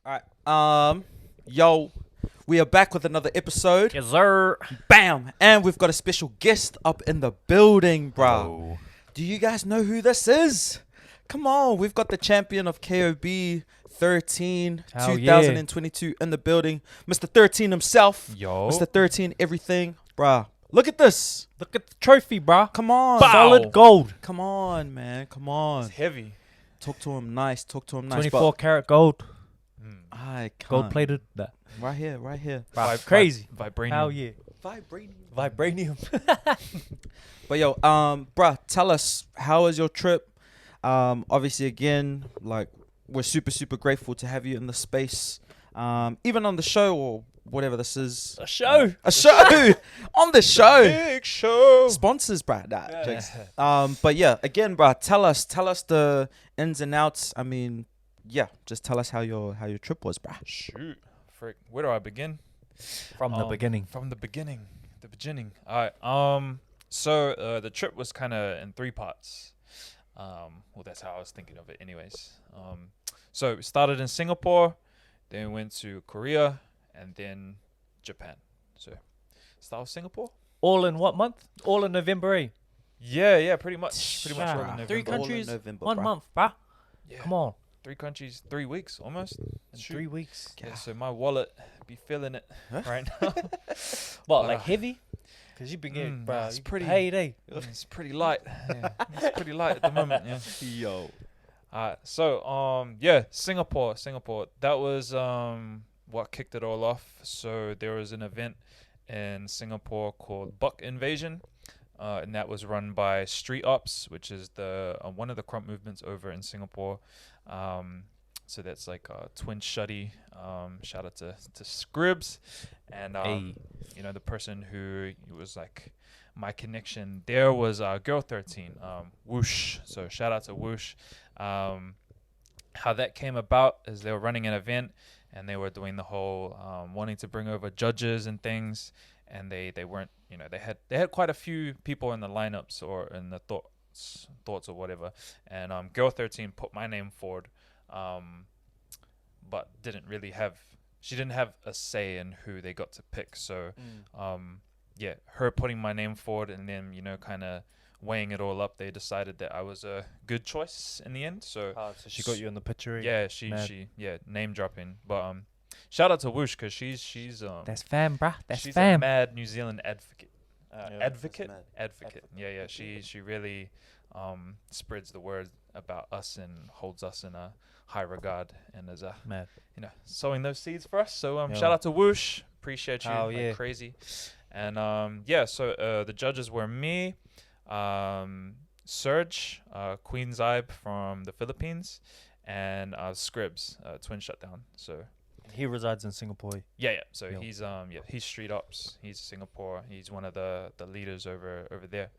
All right. Yo, we are back with another episode. Yes, sir. Bam! And we've got a special guest up in the building, bruh. Oh. Do you guys know who this is? Come on, we've got the champion of KOB 13 Hell 2022 in the building, Mr. 13 himself. Yo. Mr. 13 everything, bruh. Look at this. Look at the trophy, bro. Come on. Bow. Solid gold. Come on, man. Come on. It's heavy. Talk to him nice. 24 karat gold. I can't. Gold plated. That. Right here, right here. Crazy. Vibranium. Hell yeah. Vibranium. Vibranium. But yo, bruh, tell us, how was your trip? Obviously, again, like, we're super grateful to have you in the space. Even on the show or whatever this is. A show. A show! On the show! Big show. Sponsors, bruh. Nah, Yeah. jokes. But yeah, again, bruh, tell us the ins and outs. I mean, yeah, just tell us how your trip was, bruh. Shoot. Frick. Where do I begin? From the beginning. From the beginning. The beginning. All right. So the trip was kind of in 3 parts. Well, that's how I was thinking of it anyways. So we started in Singapore, then we went to Korea, and then Japan. So start with Singapore? All in what month? All in November, eh? Yeah, pretty much. Pretty much all in Ah, November. 3 All in countries, November, 1 bruh. month, bruh. Yeah. Come on. 3 countries, 3 weeks almost. In Shoot. 3 weeks. Yeah, so my wallet be feeling it Huh? right now. What, like heavy? Because you've been getting, Mm, bruh, it's you pretty- paid, eh? It's pretty light. Yeah, it's pretty light at the moment. Yeah. Yo. So Singapore. That was what kicked it all off. So there was an event in Singapore called Buck Invasion, and that was run by Street Ops, which is the one of the crump movements over in Singapore. So that's like Twin Shuddy. Shout out to Scribs, and Hey. you know, the person who was like my connection there was Girl 13, Whoosh. So shout out to Whoosh. How that came about is they were running an event and they were doing the whole wanting to bring over judges and things, and they weren't, you know, they had quite a few people in the lineups or in the thoughts or whatever, and Girl 13 put my name forward, but she didn't have a say in who they got to pick. So yeah, her putting my name forward and then, you know, kind of weighing it all up, they decided that I was a good choice in the end. So So she got you in the picture, eh? yeah, name dropping. But shout out to Whoosh, because she's That's fam, bruh. That's she's a fam. mad New Zealand advocate. Yeah, Advocate. that's mad. Yeah. She really spreads the word about us and holds us in a high regard, and is Mad. you know, sowing those seeds for us. So Yeah. shout out to Whoosh. Appreciate you. Hell like yeah. crazy. And so the judges were me, Serge, Queen Zybe from the Philippines, and Scribs, Twin Shutdown. So He resides in Singapore. yeah. So Yo. he's Street Ops. He's Singapore. He's one of the leaders over there.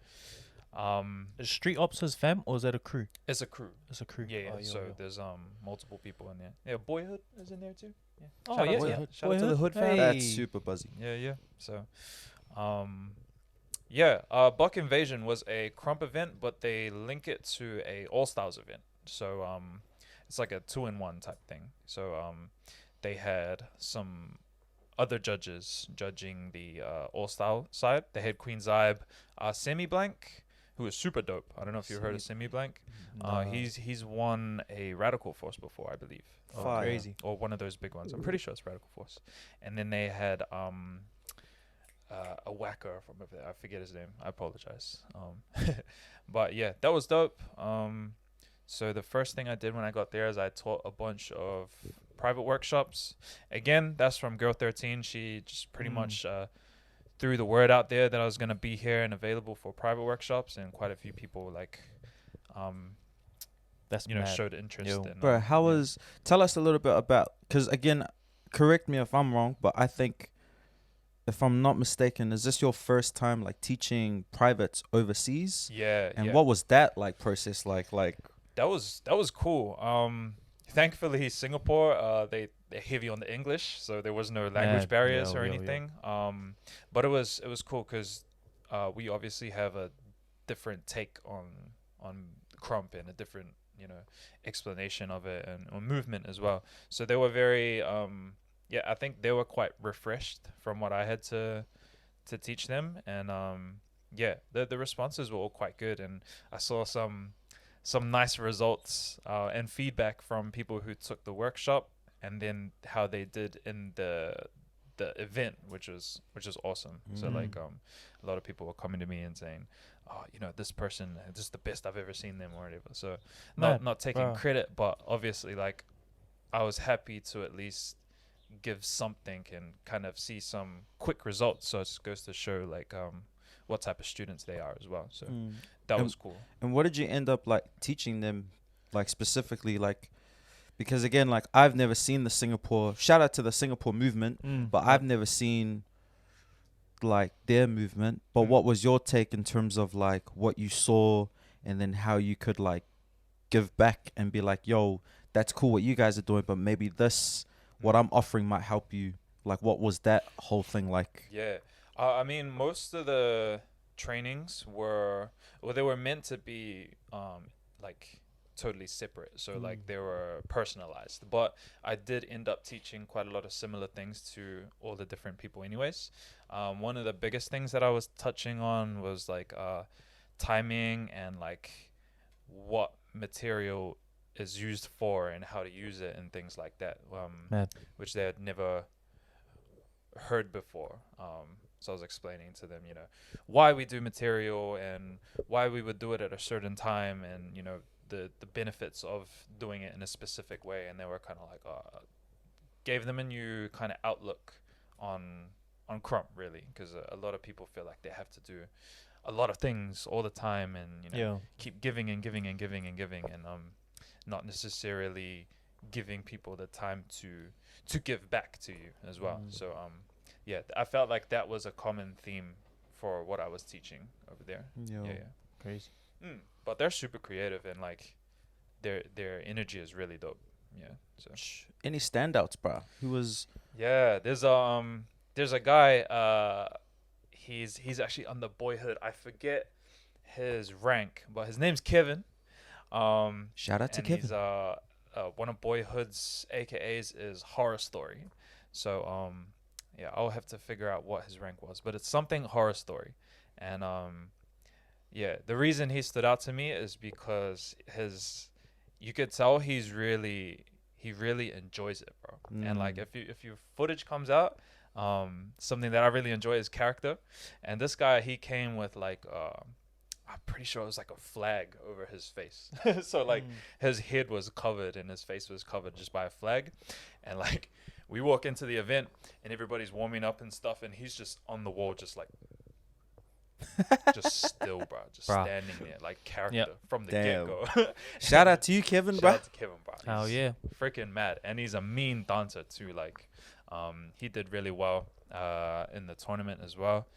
Is Street Ops his fam, or is that a crew? It's a crew. It's a crew. Yeah. Oh, So yeah. there's multiple people in there. Yeah, Boyhood is in there too. Yeah. Oh, Shout out yeah, to- yeah. Shout out to the Hood fam. Hey. That's super buzzy. Yeah. So, Buck Invasion was a crump event, but they link it to a All Stars event. So, it's like a 2-in-1 type thing. So, they had some other judges judging the All Star side. They had Queen Zybe, Semi Blank, who is super dope. I don't know if you've heard of Semi Blank. Nah. He's won a Radical Force before, I believe. Oh, Fire. crazy. Or one of those big ones. I'm pretty sure it's Radical Force. And then they had a whacker from over there. I forget his name. I apologize. But yeah, that was dope. So the first thing I did when I got there is I taught a bunch of private workshops. Again, that's from Girl 13. She just pretty much threw the word out there that I was gonna be here and available for private workshops, and quite a few people That's you know, mad. showed interest. Yo. And, Bro, how yeah. was? Tell us a little bit about, because again, correct me if I'm wrong, but I think, if I'm not mistaken, is this your first time like teaching privates overseas? Yeah. And yeah. what was that like process like? Like, That was cool. Thankfully, Singapore, they're heavy on the English, so there was no language Yeah, barriers yeah, or yeah, yeah. anything. But it was cool because we obviously have a different take on crump and a different explanation of it and or movement as well. So they were very yeah, I think they were quite refreshed from what I had to teach them, and yeah, the responses were all quite good, and I saw some nice results and feedback from people who took the workshop, and then how they did in the event, which is awesome. So like a lot of people were coming to me and saying, oh, this person, this is the best I've ever seen them or whatever. So not taking Wow. credit, but obviously like I was happy to at least give something and kind of see some quick results. So it just goes to show like what type of students they are as well. So that And- was cool. And what did you end up like teaching them, like specifically, like because again, like I've never seen the Singapore. Shout out to the Singapore movement, but I've never seen like their movement. But what was your take in terms of like what you saw, and then how you could like give back and be like, yo, that's cool what you guys are doing, but maybe this, what I'm offering might help you. Like, what was that whole thing like? Yeah. I mean, most of the trainings were, well, they were meant to be like totally separate. So like they were personalized. But I did end up teaching quite a lot of similar things to all the different people anyways. One of the biggest things that I was touching on was like timing and like what material is used for and how to use it and things like that, which they had never heard before. So I was explaining to them, why we do material and why we would do it at a certain time, and the benefits of doing it in a specific way. And they were kind of like, gave them a new kind of outlook on Crump, really, because a lot of people feel like they have to do a lot of things all the time, and keep giving and giving and giving and giving, and not necessarily giving people the time to give back to you as well. So yeah, I felt like that was a common theme for what I was teaching over there. Yeah. Crazy. But they're super creative, and like their energy is really dope. Yeah. So Any standouts, bro? Who was? yeah, there's a guy, he's actually on the boyhood. I forget his rank, but his name's Kevin. Shout out to and Kevin. He's one of Boyhood's AKAs is Horror Story. So yeah, I'll have to figure out what his rank was, but it's something Horror Story. And yeah, the reason he stood out to me is because you could tell he really enjoys it, bro. And like if your footage comes out, something that I really enjoy is character. And this guy, he came with like I'm pretty sure it was like a flag over his face. So like his head was covered and his face was covered just by a flag. And like we walk into the event and everybody's warming up and stuff, and he's just on the wall, just like just still, bro, just standing there like character from the get-go. Shout out to you, Kevin, bro. Shout out to Kevin, bro. Oh He's yeah, freaking mad, and he's a mean dancer too. Like he did really well in the tournament as well.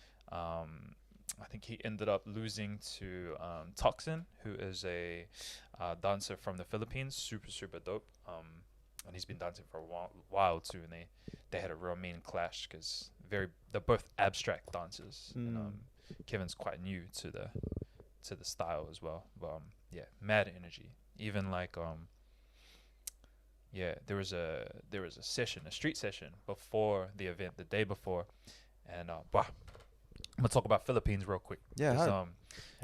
I think he ended up losing to Toxin, who is a dancer from the Philippines, super dope. And he's been dancing for a while too, and they had a real mean clash because they're both abstract dancers. And, Kevin's quite new to the style as well, but yeah, mad energy. Even like yeah, there was a session, a street session before the event, the day before, and I'm gonna talk about Philippines real quick. Yeah, 'Cause,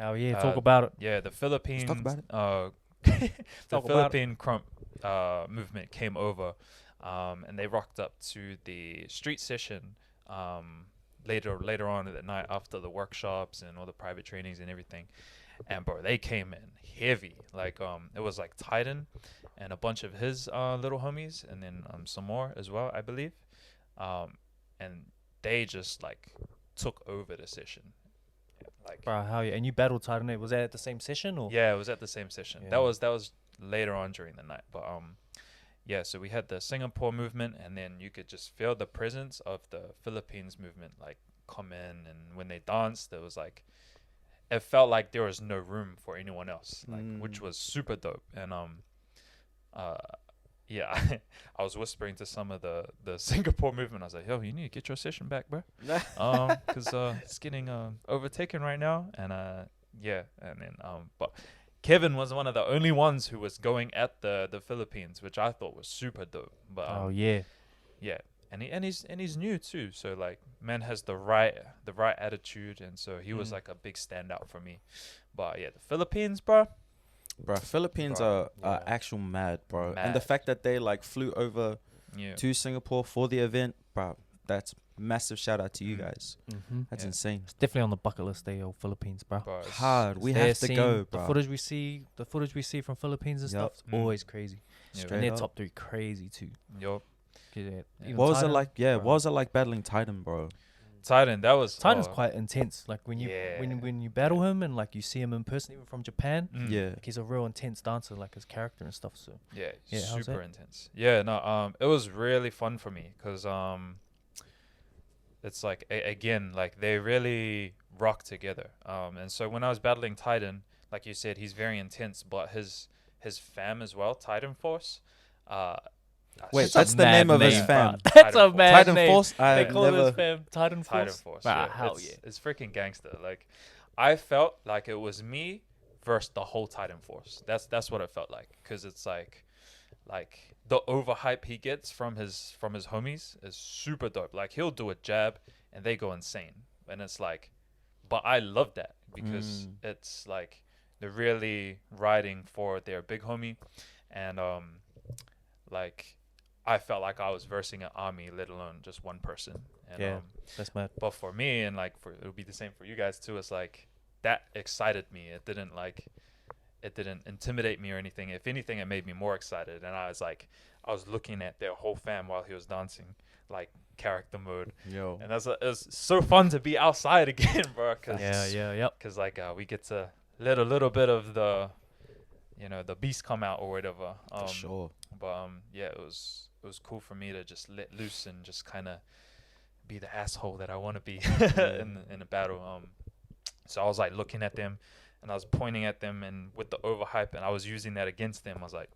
oh yeah, talk about it. yeah, the Philippines. Talk about it. The Talk about Philippine Crump movement came over, and they rocked up to the street session later on at night after the workshops and all the private trainings and everything. And bro, they came in heavy. Like it was like Titan and a bunch of his little homies, and then some more as well, I believe. And they just like took over the session. Like Bro, how yeah? And you battled Titan. Was that at the same session or? yeah, it was at the same session. Yeah. That was later on during the night. But yeah, so we had the Singapore movement, and then you could just feel the presence of the Philippines movement like come in, and when they danced, it was like it felt like there was no room for anyone else, like which was super dope. And yeah, I was whispering to some of the Singapore movement. I was like, yo, you need to get your session back, bro. Because it's getting overtaken right now. And yeah, and then but Kevin was one of the only ones who was going at the Philippines, which I thought was super dope. But Oh yeah. yeah, and he's new too. So like, man has the right attitude, and so he was like a big standout for me. But yeah, the Philippines, bro. Bro, Philippines Bro, are yeah. actual mad, bro. And the Mad. fact that they like flew over Yeah. to Singapore for the event, bro, that's massive shout out to you Mm. guys. Mm-hmm. That's Yeah. insane. It's definitely on the bucket list there, old Philippines, bro. Bro, it's- Hard. We There have to seeing go, The bro. footage we see from Philippines and Yup. stuff, it's always crazy. Yeah. Straight And their up. top 3 crazy too. Yo, Yeah, Yeah. even What was it Titan, like? Yeah, bro. what was it like battling Titan, bro? Titan, that was Titan's oh, quite intense. Like when you Yeah. when you battle him and like you see him in person, even from Japan, Yeah. like he's a real intense dancer, like his character and stuff. So Yeah, Yeah, how's super that? intense. Yeah, no, it was really fun for me because it's like again, like they really rock together. And so when I was battling Titan, like you said, he's very intense, but his fam as well, Titan Force. Wait, It's a that's the name mad of his name, fam. bro. That's a Titan Force. mad Titan name. Force. They I call never. his fam Titan Force. Titan Force. Bruh, Yeah, hell it's freaking gangster. Like, I felt like it was me versus the whole Titan Force. That's what it felt like, because it's like the overhype he gets from his homies is super dope. Like, he'll do a jab and they go insane, and it's like, but I love that because it's like they're really riding for their big homie, and like, I felt like I was versing an army, let alone just one person. And, Yeah. That's mad. but for me, and like it would be the same for you guys too. It's like that excited me. It didn't intimidate me or anything. If anything, it made me more excited. And I was looking at their whole fam while he was dancing, like character mode. Yo. And it was so fun to be outside again, bro. Yep. Cause like we get to let a little bit of the beast come out or whatever. For sure. But yeah, it was cool for me to just let loose and just kind of be the asshole that I want to be in a battle. So I was like looking at them, and I was pointing at them, and with the overhype, and I was using that against them. I was like,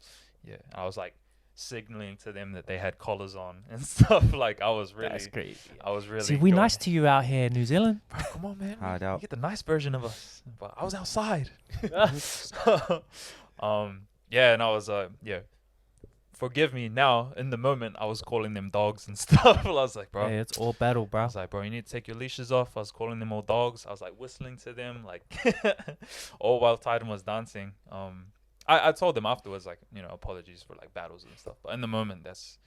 yeah, and I was like signaling to them that they had collars on and stuff. Like, I was really, That's crazy. I was really. See, we going- nice to you out here in New Zealand. Bro, come on, man. Hard You out. get the nice version of us, but I was outside. Yeah, and I was yeah. Forgive me now. In the moment, I was calling them dogs and stuff. I was like, bro. Yeah, it's all battle, I bro. was like, bro, you need to take your leashes off. I was calling them all dogs. I was like whistling to them, like, all while Titan was dancing. I told them afterwards, like, apologies for like battles and stuff. But in the moment, that's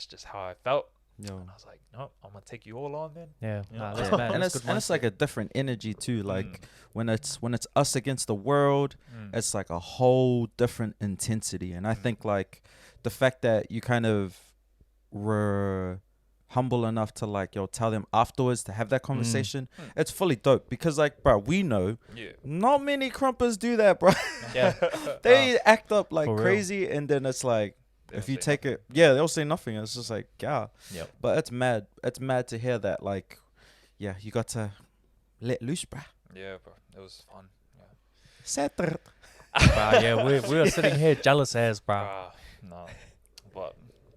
just how I felt. Yo. And I was like, no, I'm gonna take you all on then. Yeah, Yeah. nah, that's Yeah. mad. And That's it's good and it's like mindset. a different energy too. Like when it's us against the world, Mm. it's like a whole different intensity. And I think like the fact that you kind of were humble enough to like tell them afterwards to have that conversation, Mm. it's fully dope because like bro, we know Yeah. not many crumpers do that, bro. Yeah. They act up like For real. crazy, and then it's like They if don't you say take it, yeah, they'll say nothing. It's just like yeah, Yep. but it's mad. It's mad to hear that. Like, yeah, you got to let loose, bruh. Yeah, bro. It was fun. Yeah. Setter. Bruh, yeah, we are sitting here jealous as, bro. No, but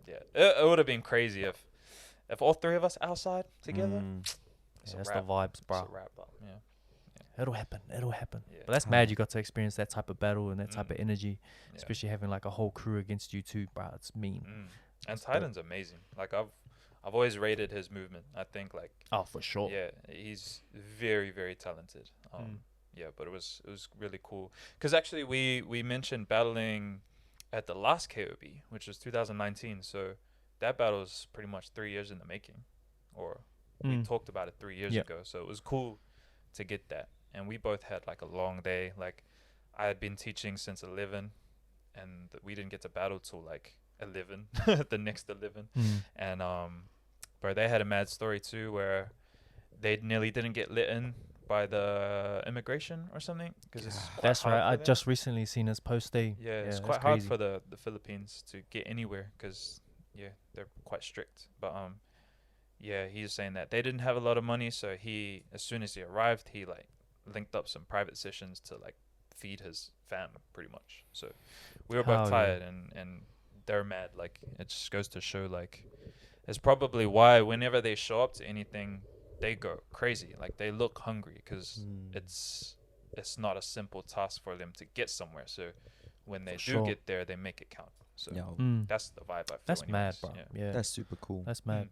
yeah, it would have been crazy if all three of us outside together. It's Yeah, a that's wrap. the vibes, It's bro. a wrap up. Yeah. It'll happen. It'll happen. Yeah. But that's mad. You got to experience that type of battle and that type Mm. of energy, Yeah. especially having like a whole crew against you too, bro. It's mean. And That's dope. Titan's amazing. Like I've always rated his movement. I think like Oh, for sure. yeah, he's very very talented. Mm. Yeah, but it was really cool because actually we mentioned battling at the last KOB, which was 2019. So that battle was pretty much 3 years in the making, or we Mm. talked about it 3 years Yep. ago. So it was cool to get that, and we both had like a long day. Like I had been teaching since 11, and we didn't get to battle till like 11, the next 11. Mm. And bro, they had a mad story too where they nearly didn't get let in by the immigration or something because it's quite That's hard right. for I them. just recently seen his post day. Yeah, it's that's quite hard crazy. for the Philippines to get anywhere because yeah, they're quite strict. But yeah, he's saying that they didn't have a lot of money, so he, as soon as he arrived, he like linked up some private sessions to like feed his fam pretty much. So we were both Hell yeah. tired and they're mad. Like it just goes to show like it's probably why whenever they show up to anything, they go crazy. Like they look hungry because it's it's not a simple task for them to get somewhere. So when they For do sure. get there, they make it count. So Yo, that's the vibe I feel. That's mad, anyways. bro. Yeah. Yeah, that's super cool. that's mad.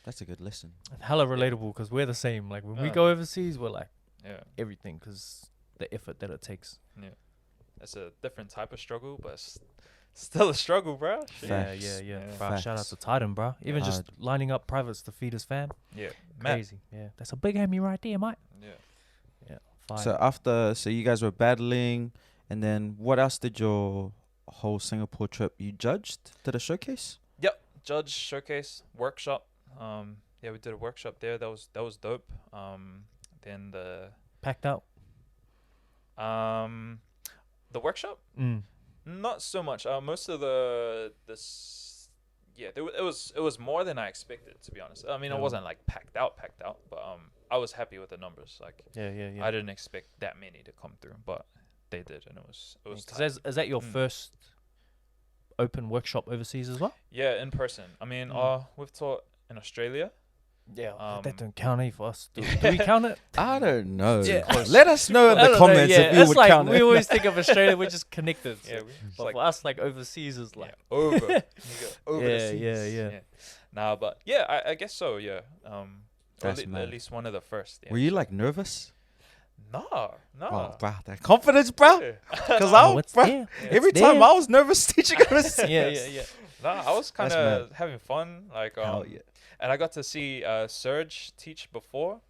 That's a good listen. Hella relatable because we're the same. Like when we Uh. go overseas, we're like Yeah. everything because the effort that it takes. It's a different type of struggle, but it's still a struggle, bro. Shit. Facts. Yeah. Yeah. Bro, shout out Facts. to Titan, bro. Even just Hard. lining up privates to feed his fam. Yeah. Mad. Crazy. Yeah, that's a big hammy right there, mate. Yeah. Yeah. Fire. So you guys were battling, and then what else did your whole Singapore trip? You judged? Did a showcase? Judge showcase workshop. Yeah, we did a workshop there. That was dope. Then Packed out. the workshop, not so much. Most of it was more than I expected, to be honest. I mean, it wasn't like packed out, but I was happy with the numbers. Like Yeah. I didn't expect that many to come through, but they did, and it was tight. Is that your first open workshop overseas as well? Yeah, in person. I mean, we've taught in Australia. Yeah, that don't count any for us. Do we count it? I don't know. Yeah. Let us know in I the don't know, comments yeah. if you It's would like count we it. always think of Australia, we're just connected. Yeah, But for us, like overseas is like over. You go over the Yeah, seas. yeah. Nah, but yeah, I guess so. Yeah. That's at mad. least one of the first. Yeah. Were you like nervous? No. Oh, bruh, that confidence, bruh. Because every It's time there. I was nervous teaching overseas. yeah. Nah, I was kind That's of having fun. Like, Hell yeah. and I got to see Serge teach before.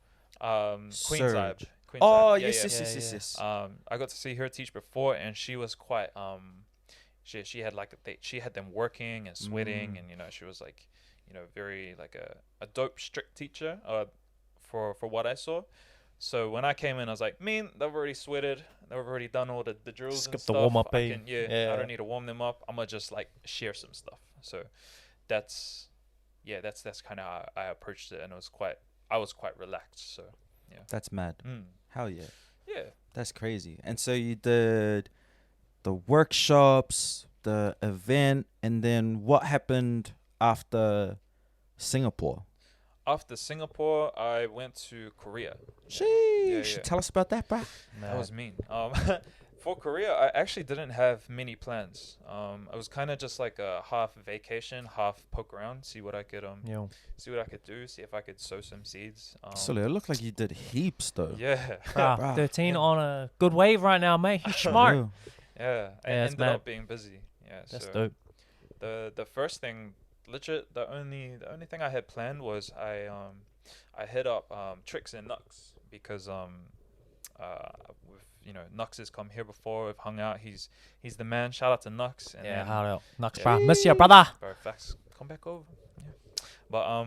Queen's Eye. Surge. Queen's Oh, Eye. yes. I got to see her teach before, and she was quite she had like she had them working and sweating, and she was like very like a dope strict teacher for what I saw. So when I came in, I was like, they've already sweated, they've already done all the drills Skip and the stuff. warm-up, I eh? can, Yeah. I don't need to warm them up. I'm gonna just like share some stuff. So that's kind of how I approached it, and I was quite relaxed. So That's mad. Hell yeah. yeah. That's crazy. And so you did the workshops, the event, and then what happened after Singapore? After Singapore, I went to Korea. Sheesh. yeah. Tell us about that, bruh. That was mean. For Korea, I actually didn't have many plans. It was kind of just like a half vacation, half poke around, see what I could see what I could do, see if I could sow some seeds. So it looked like you did heaps, though. Yeah, Bruh. 13 on a good wave right now, mate. He's smart. Real. yeah. I that's ended mad. up being busy. Yeah, That's so dope. the first thing, legit, the only thing I had planned was I hit up Tricks and Nux because Nux has come here before. We've hung out. He's the man. Shout out to Nux. And Yeah, then, how out. Nux, bro. Miss you, brother. bro, facts. Come back over. Yeah. But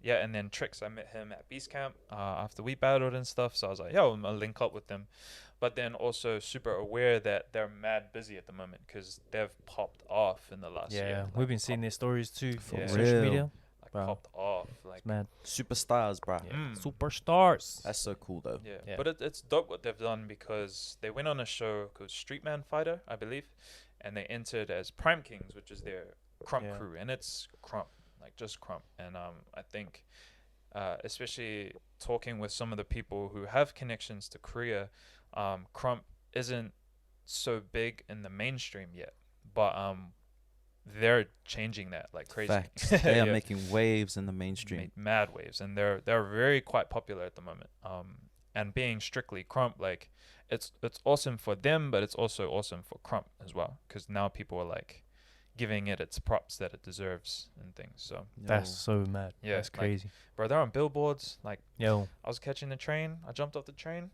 yeah, and then Tricks, I met him at Beast Camp after we battled and stuff. So I was like, yo, I'm gonna link up with them. But then also super aware that they're mad busy at the moment because they've popped off in the last year. Yeah, Like, we've been seeing their stories too For on Yeah. social real. media. like Bro. popped off. Like It's mad. Superstars, bruh. Yeah. Superstars. That's so cool, though. yeah. Yeah. But it's dope what they've done because they went on a show called Streetman Fighter, I believe, and they entered as Prime Kings, which is their Crump Yeah. crew, and it's Crump, like just Crump. And I think, especially talking with some of the people who have connections to Korea, Crump isn't so big in the mainstream yet, but they're changing that like crazy. Facts. They are Yeah. making waves in the mainstream. Made mad waves, and they're very quite popular at the moment. And being strictly Crump, like it's awesome for them, but it's also awesome for Crump as well, because now people are like giving it its props that it deserves and things. So That's so mad. Yeah, That's like- crazy. bro, they're on billboards. Like Yo, I was catching the train, I jumped off the train,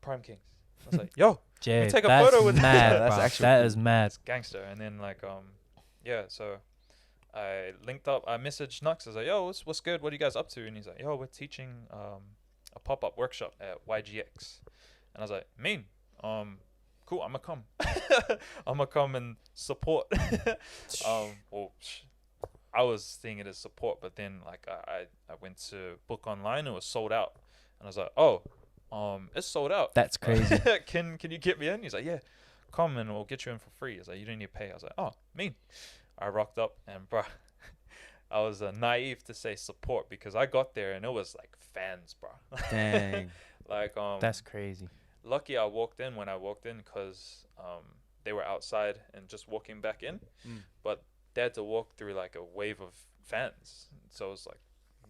Prime Kings. I was like, yo, Jay, take a that's photo with mad, That's bro. actually That cool. is mad. it's gangster. And then like yeah, so I linked up. I messaged Nux. I was like, yo, what's good? What are you guys up to? And he's like, yo, we're teaching a pop-up workshop at YGX. And I was like, cool, I'm gonna come. I'm gonna come and support. I was seeing it as support, but then like I went to book online, it was sold out, and I was like, oh, it's sold out. That's crazy. Can you get me in? He's like, yeah, come and we'll get you in for free. He's like, you don't need to pay. I was like, oh, I rocked up, and bro, I was naive to say support because I got there and it was like fans, bro. Dang. Like That's crazy. lucky I walked in when I walked in because they were outside and just walking back in, but they had to walk through like a wave of fans. So it was like,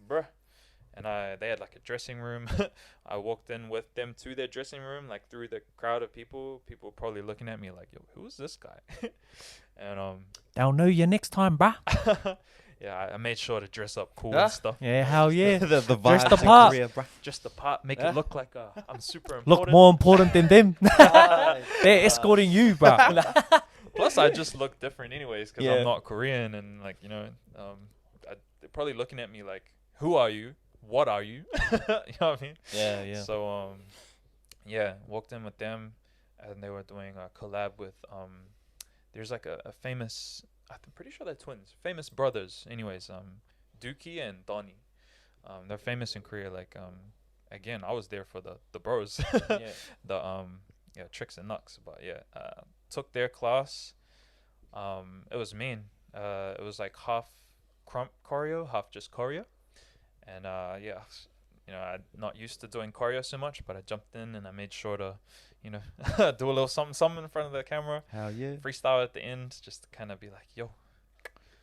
bruh. And they had like a dressing room. I walked in with them to their dressing room, like through the crowd of people. People probably looking at me like, yo, who's this guy? And They'll know you next time, bruh. yeah, I made sure to dress up cool Huh? and stuff. Yeah, hell yeah. the Dress vibes the in part. Korea, bruh. Just the part, make it look like I'm super important. Look more important than them. They're escorting you, bruh. Plus, I just look different anyways because Yeah. I'm not Korean and like they're probably looking at me like, who are you? What are you? You know what I mean? Yeah. So yeah, walked in with them, and they were doing a collab with there's like a famous, I'm pretty sure they're twins, famous brothers. Anyways, Dookie and Donnie. They're famous in Korea. Like again, I was there for the bros, the tricks and knocks. But yeah, took their class. It was mean. It was like half crump choreo, half just choreo. And yeah, I'm not used to doing choreo so much, but I jumped in and I made sure to, do a little something in front of the camera. Hell yeah. Freestyle at the end, just to kind of be like, yo.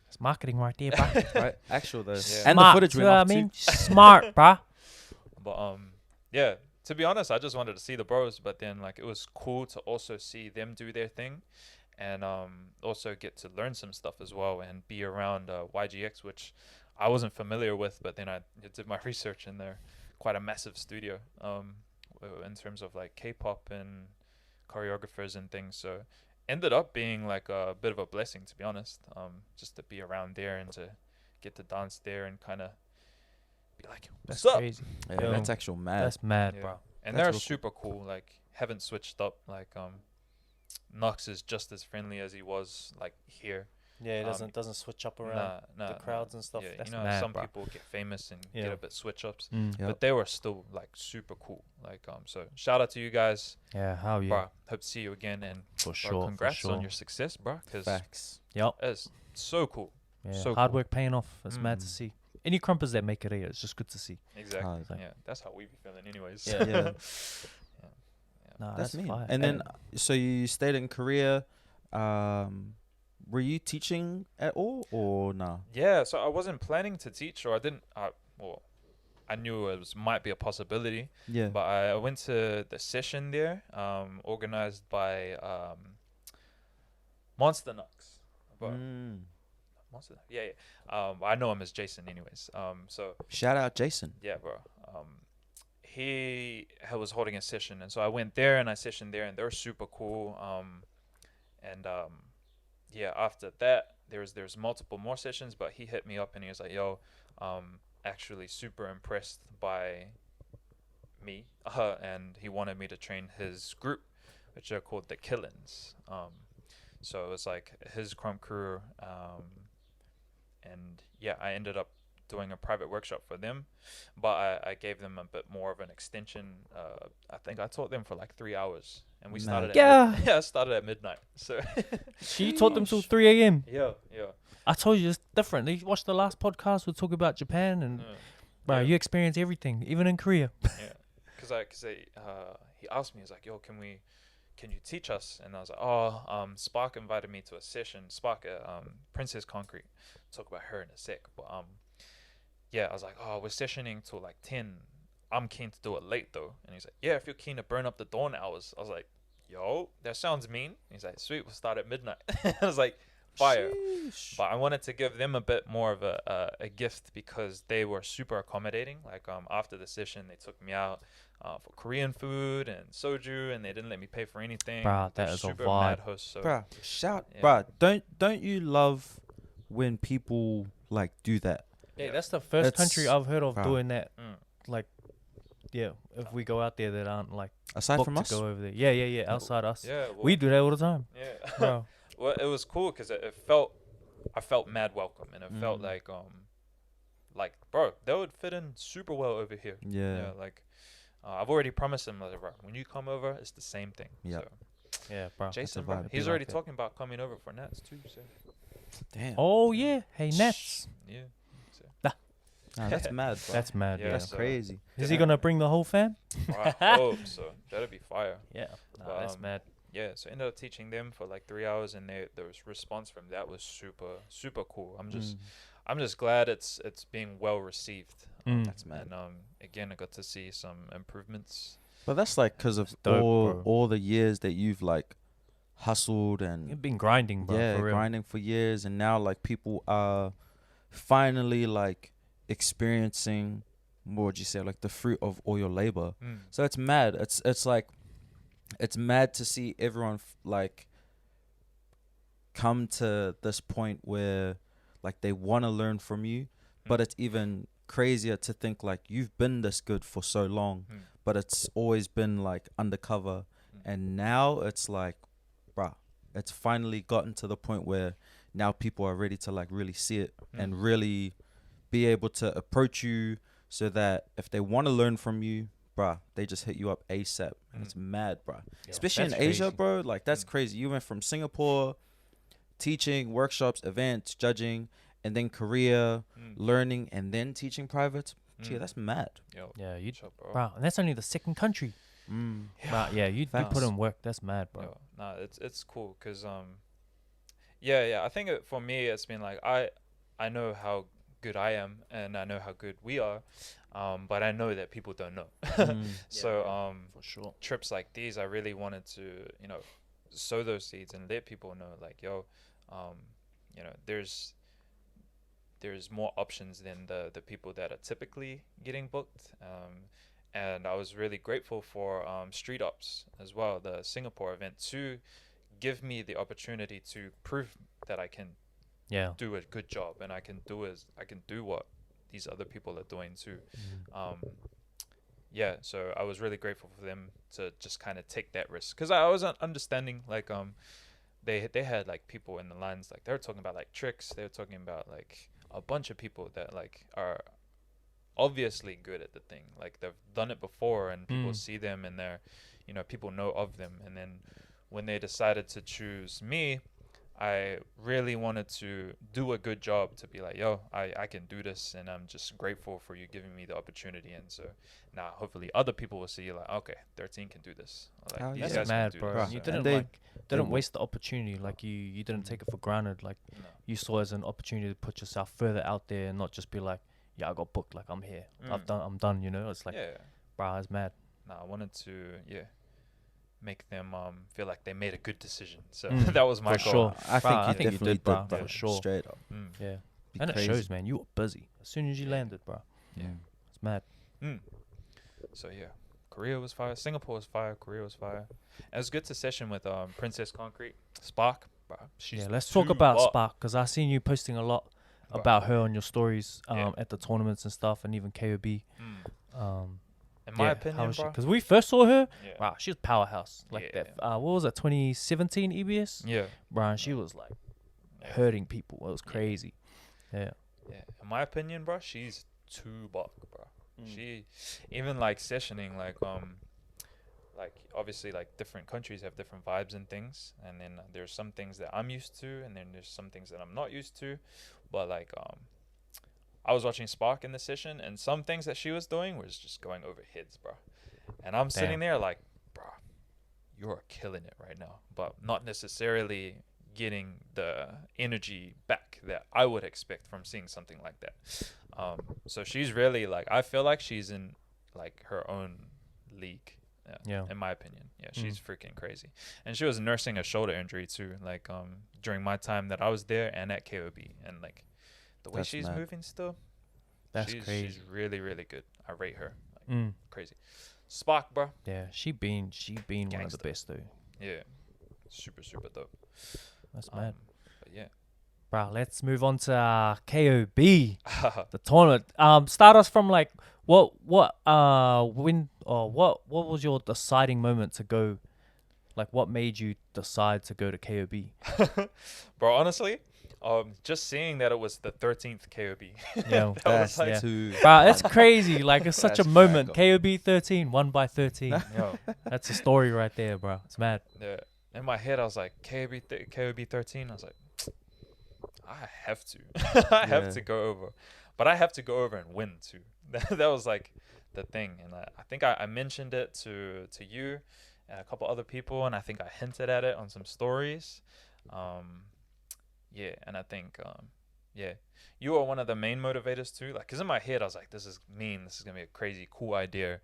It's marketing right there, bruh. Right. Actual though. Yeah. And the Smart, footage you went know what off I mean? too. Smart, bruh. But yeah, to be honest, I just wanted to see the bros, but then like it was cool to also see them do their thing, and also get to learn some stuff as well and be around YGX, which I wasn't familiar with, but then I did my research and they're quite a massive studio in terms of like K-pop and choreographers and things. So ended up being like a bit of a blessing, to be honest, just to be around there and to get to dance there and kind of be like, That's what's up? crazy. Yeah, Yo, that's actual mad. That's mad, Yeah. bro. And That's they're real cool. super cool. Like, haven't switched up. Like, Knox is just as friendly as he was like here. Yeah, it doesn't switch up Nah, the crowds and stuff. Yeah, That's you know, mad, some bro. people get famous and Yeah. get a bit switch ups, Mm. Yep. but they were still like super cool. Like, so shout out to you guys, Yeah, hell yeah. bro. Hope to see you again, and For bro, sure. congrats for sure. on your success, bro. Because Facts. Yep. it's so cool. Yeah. So Hard cool. work paying off. It's mad to Mm. see. Any crumpers that make it here, it's just good to see. Exactly. Hard. Yeah, that's how we be feeling, anyways. Yeah. Yeah. Nah, That's that's me. fire. And then, so you stayed in Korea. Were you teaching at all or nah? Yeah, so I wasn't planning to teach, or I didn't. Well, I knew it might be a possibility, Yeah. but I went to the session there, organized by Monster Nux. But Monster, yeah. I know him as Jason, anyways. So Shout out Jason. yeah, bro. He was holding a session, and so I went there and I sessioned there, and they were super cool. Yeah, after that, there's multiple more sessions, but he hit me up and he was like, "Yo, actually super impressed by me," and he wanted me to train his group, which are called the Killins. So it was like his crump crew, and yeah, I ended up doing a private workshop for them, but I gave them a bit more of an extension. I think I taught them for like 3 hours, and we Mad. started. Yeah. Yeah, I started at midnight. So She taught them till 3 a.m. yeah. I told you it's different. You watched the last podcast. We talk about Japan, and bro, Yeah. you experience everything, even in Korea. Yeah, because he asked me, he's like, "Yo, can you teach us?" And I was like, "Oh, Spark invited me to a session. Spark, Princess Concrete. Talk about her in a sec." But yeah, I was like, "Oh, we're sessioning till like 10. I'm keen to do it late though." And he's like, "Yeah, if you're keen to burn up the dawn hours." I was like, "Yo, that sounds mean." And he's like, "Sweet, we'll start at midnight." I was like, fire. Sheesh. But I wanted to give them a bit more of a gift because they were super accommodating. Like after the session, they took me out for Korean food and soju, and they didn't let me pay for anything. Bruh, They're that is a super vibe. mad hosts. So Bruh, shout, Yeah. bruh. Don't you love when people like do that? Yeah, that's the first That's- country I've heard of bruh. doing that. Mm. Like, yeah, if we go out there that aren't like Aside booked from to us, go over there. Yeah. Outside us, yeah, well, we do that all the time, yeah. bro. Well, it was cool because I felt mad welcome, and it felt like bro, they would fit in super well over here. yeah. Like I've already promised them, like, bro, when you come over, it's the same thing. Yep. So Yeah, bro. Jason, vibe. bro, I do he's like already that. talking about coming over for Nats too. So Damn. Oh yeah, hey Nats. yeah. Nah, that's mad, bro. That's mad. Yeah, Yeah. That's so- crazy. Is he gonna bring the whole fam? I hope so. That'd be fire. Yeah. Nah, But, that's mad. Yeah, so I ended up teaching them for like 3 hours, and the response from that was super cool. I'm just glad it's being well received. Mm. That's mad. And again, I got to see some improvements. But that's like because of dope, all bro. all the years that you've like hustled You've and been grinding, bro. yeah, for real. grinding for years, and now like people are finally like experiencing, what would you say, like the fruit of all your labor. So it's mad. It's like it's mad to see everyone like come to this point where like they want to learn from you, but it's even crazier to think like you've been this good for so long, but it's always been like undercover, and now it's like, bruh, it's finally gotten to the point where now people are ready to like really see it and really be able to approach you, so that if they want to learn from you, bruh, they just hit you up ASAP. And it's mad, bruh. Yeah, Especially in that's Asia, crazy. bro. Like that's crazy. You went from Singapore, teaching, workshops, events, judging, and then Korea, learning, and then teaching privates. Gee, that's mad. Yo, Yeah, you, shut up, bro. bro. And that's only the second country. Bro, yeah, you Facts. put in work. That's mad, bro. Yo, nah, it's cool, cause yeah, I think for me it's been like I know how good I am, and I know how good we are, but I know that people don't know. So For sure. trips like these, I really wanted to, sow those seeds and let people know, like, yo, there's more options than the people that are typically getting booked. And I was really grateful for Street Ops as well, the Singapore event, to give me the opportunity to prove that I can Yeah. do a good job, and I can do what these other people are doing too. Yeah, so I was really grateful for them to just kind of take that risk, because I was understanding, like, they had like people in the lines, like they were talking about like tricks, they were talking about like a bunch of people that like are obviously good at the thing, like they've done it before, and people see them, and they're, people know of them. And then when they decided to choose me, I really wanted to do a good job, to be like, yo, I can do this, and I'm just grateful for you giving me the opportunity. And so now hopefully other people will see, like, okay, 13 can do this. Like, Oh, these yeah. That's guys mad, can do bro. this. You So- didn't And they didn't will. waste the opportunity. Like you didn't take it for granted. Like No. you saw it as an opportunity to put yourself further out there and not just be like, yeah, I got booked. Like I'm here. I'm done. It's like, Yeah. bro, it's mad. I wanted to, make them feel like they made a good decision. So that was my For goal. sure. I Bro, think I you think you definitely did, bro, did, bro. for sure. Straight up. Yeah. Be And crazy. it shows, man. You were busy as soon as you landed, bro. Yeah. It's mad. So yeah, Korea was fire. Singapore was fire. Korea was fire. And it was good to session with Princess Concrete, Spark. Bro, she's Yeah, let's talk too about hot. Spark, because I seen you posting a lot Bro. about her on your stories Yeah. at the tournaments and stuff, and even KOB. In my opinion, bro. Because we first saw her, Yeah. wow, she was powerhouse. Like Yeah. that. What was that? 2017 EBS. Yeah. Bro, and she was like hurting people. It was crazy. Yeah. Yeah. In my opinion, bro, she's too buck, bro. She even like sessioning, like obviously like different countries have different vibes and things, and then there's some things that I'm used to, and then there's some things that I'm not used to. But like I was watching Spark in the session, and some things that she was doing was just going over heads, bro. And I'm sitting there like, bro, you're killing it right now, but not necessarily getting the energy back that I would expect from seeing something like that. So she's really like, I feel like she's in like her own league. Yeah. In my opinion. Yeah, she's freaking crazy. And she was nursing a shoulder injury too, like during my time that I was there and at KOB. And like the way That's she's mad. moving still, That's she's crazy. really, really good. I rate her. Like, Mm. crazy. Spark, bro. Yeah, she been one of the Gangsta. best though. Yeah. Super, super dope. That's mad. But yeah. Bro, let's move on to KOB, the tournament. Start us from like what was your deciding moment to go? Like, what made you decide to go to KOB? Bro, honestly, just seeing that it was the 13th KOB. Yeah, That was like, too. bro, that's crazy. Like, it's such a That's moment. crack KOB 13, 1 by 13. yo, That's a story right there, bro. It's mad. yeah. In my head, I was like, KOB 13. I was like, I have to. I have Yeah. to go over. but I have to go over and win too. That was like the thing, and I think I mentioned it to you and a couple other people, and I think I hinted at it on some stories. Yeah, and I think yeah, you are one of the main motivators too. Like, cause in my head I was like, this is mean. This is gonna be a crazy cool idea,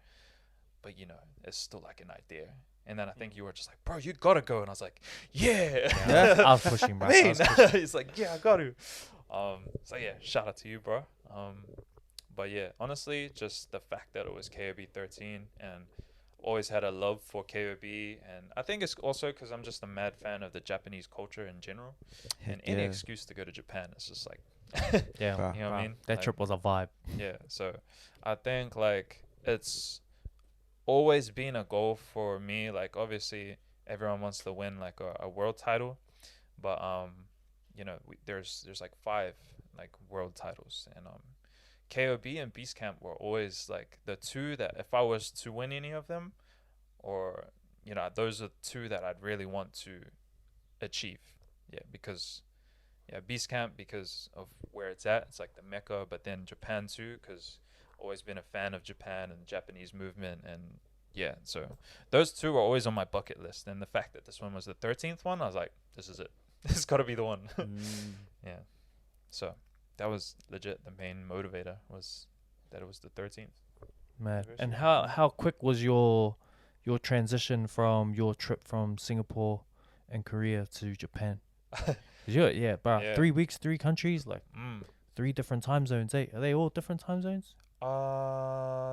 but you know, it's still like an idea. And then I think you were just like, bro, you gotta go. And I was like, yeah. I was pushing, bro. Man, he's like, yeah, I got to. So yeah, shout out to you, bro. But yeah, honestly, just the fact that it was KOB 13 and always had a love for KOB, and I think it's also because I'm just a mad fan of the Japanese culture in general, and any excuse to go to Japan is just like, Yeah, you know what I mean? That Like, trip was a vibe. yeah, so I think like it's always been a goal for me. Like obviously everyone wants to win like a world title, but you know, there's like 5 like world titles, and KOB and Beast Camp were always like the 2 that if I was to win any of them, or you know, those are 2 that I'd really want to achieve. Yeah, because yeah, Beast Camp because of where it's at, it's like the mecca, but then Japan too, because always been a fan of Japan and the Japanese movement, and yeah, so those 2 were always on my bucket list, and the fact that this one was the 13th one, I was like, this is it. This got to be the one. Yeah, so that was legit the main motivator, was that it was the 13th. Man, and how quick was your transition from your trip from Singapore and Korea to Japan? 'Cause yeah, bro, Yeah. 3 weeks, 3 countries, like 3 different time zones. Are they all different time zones?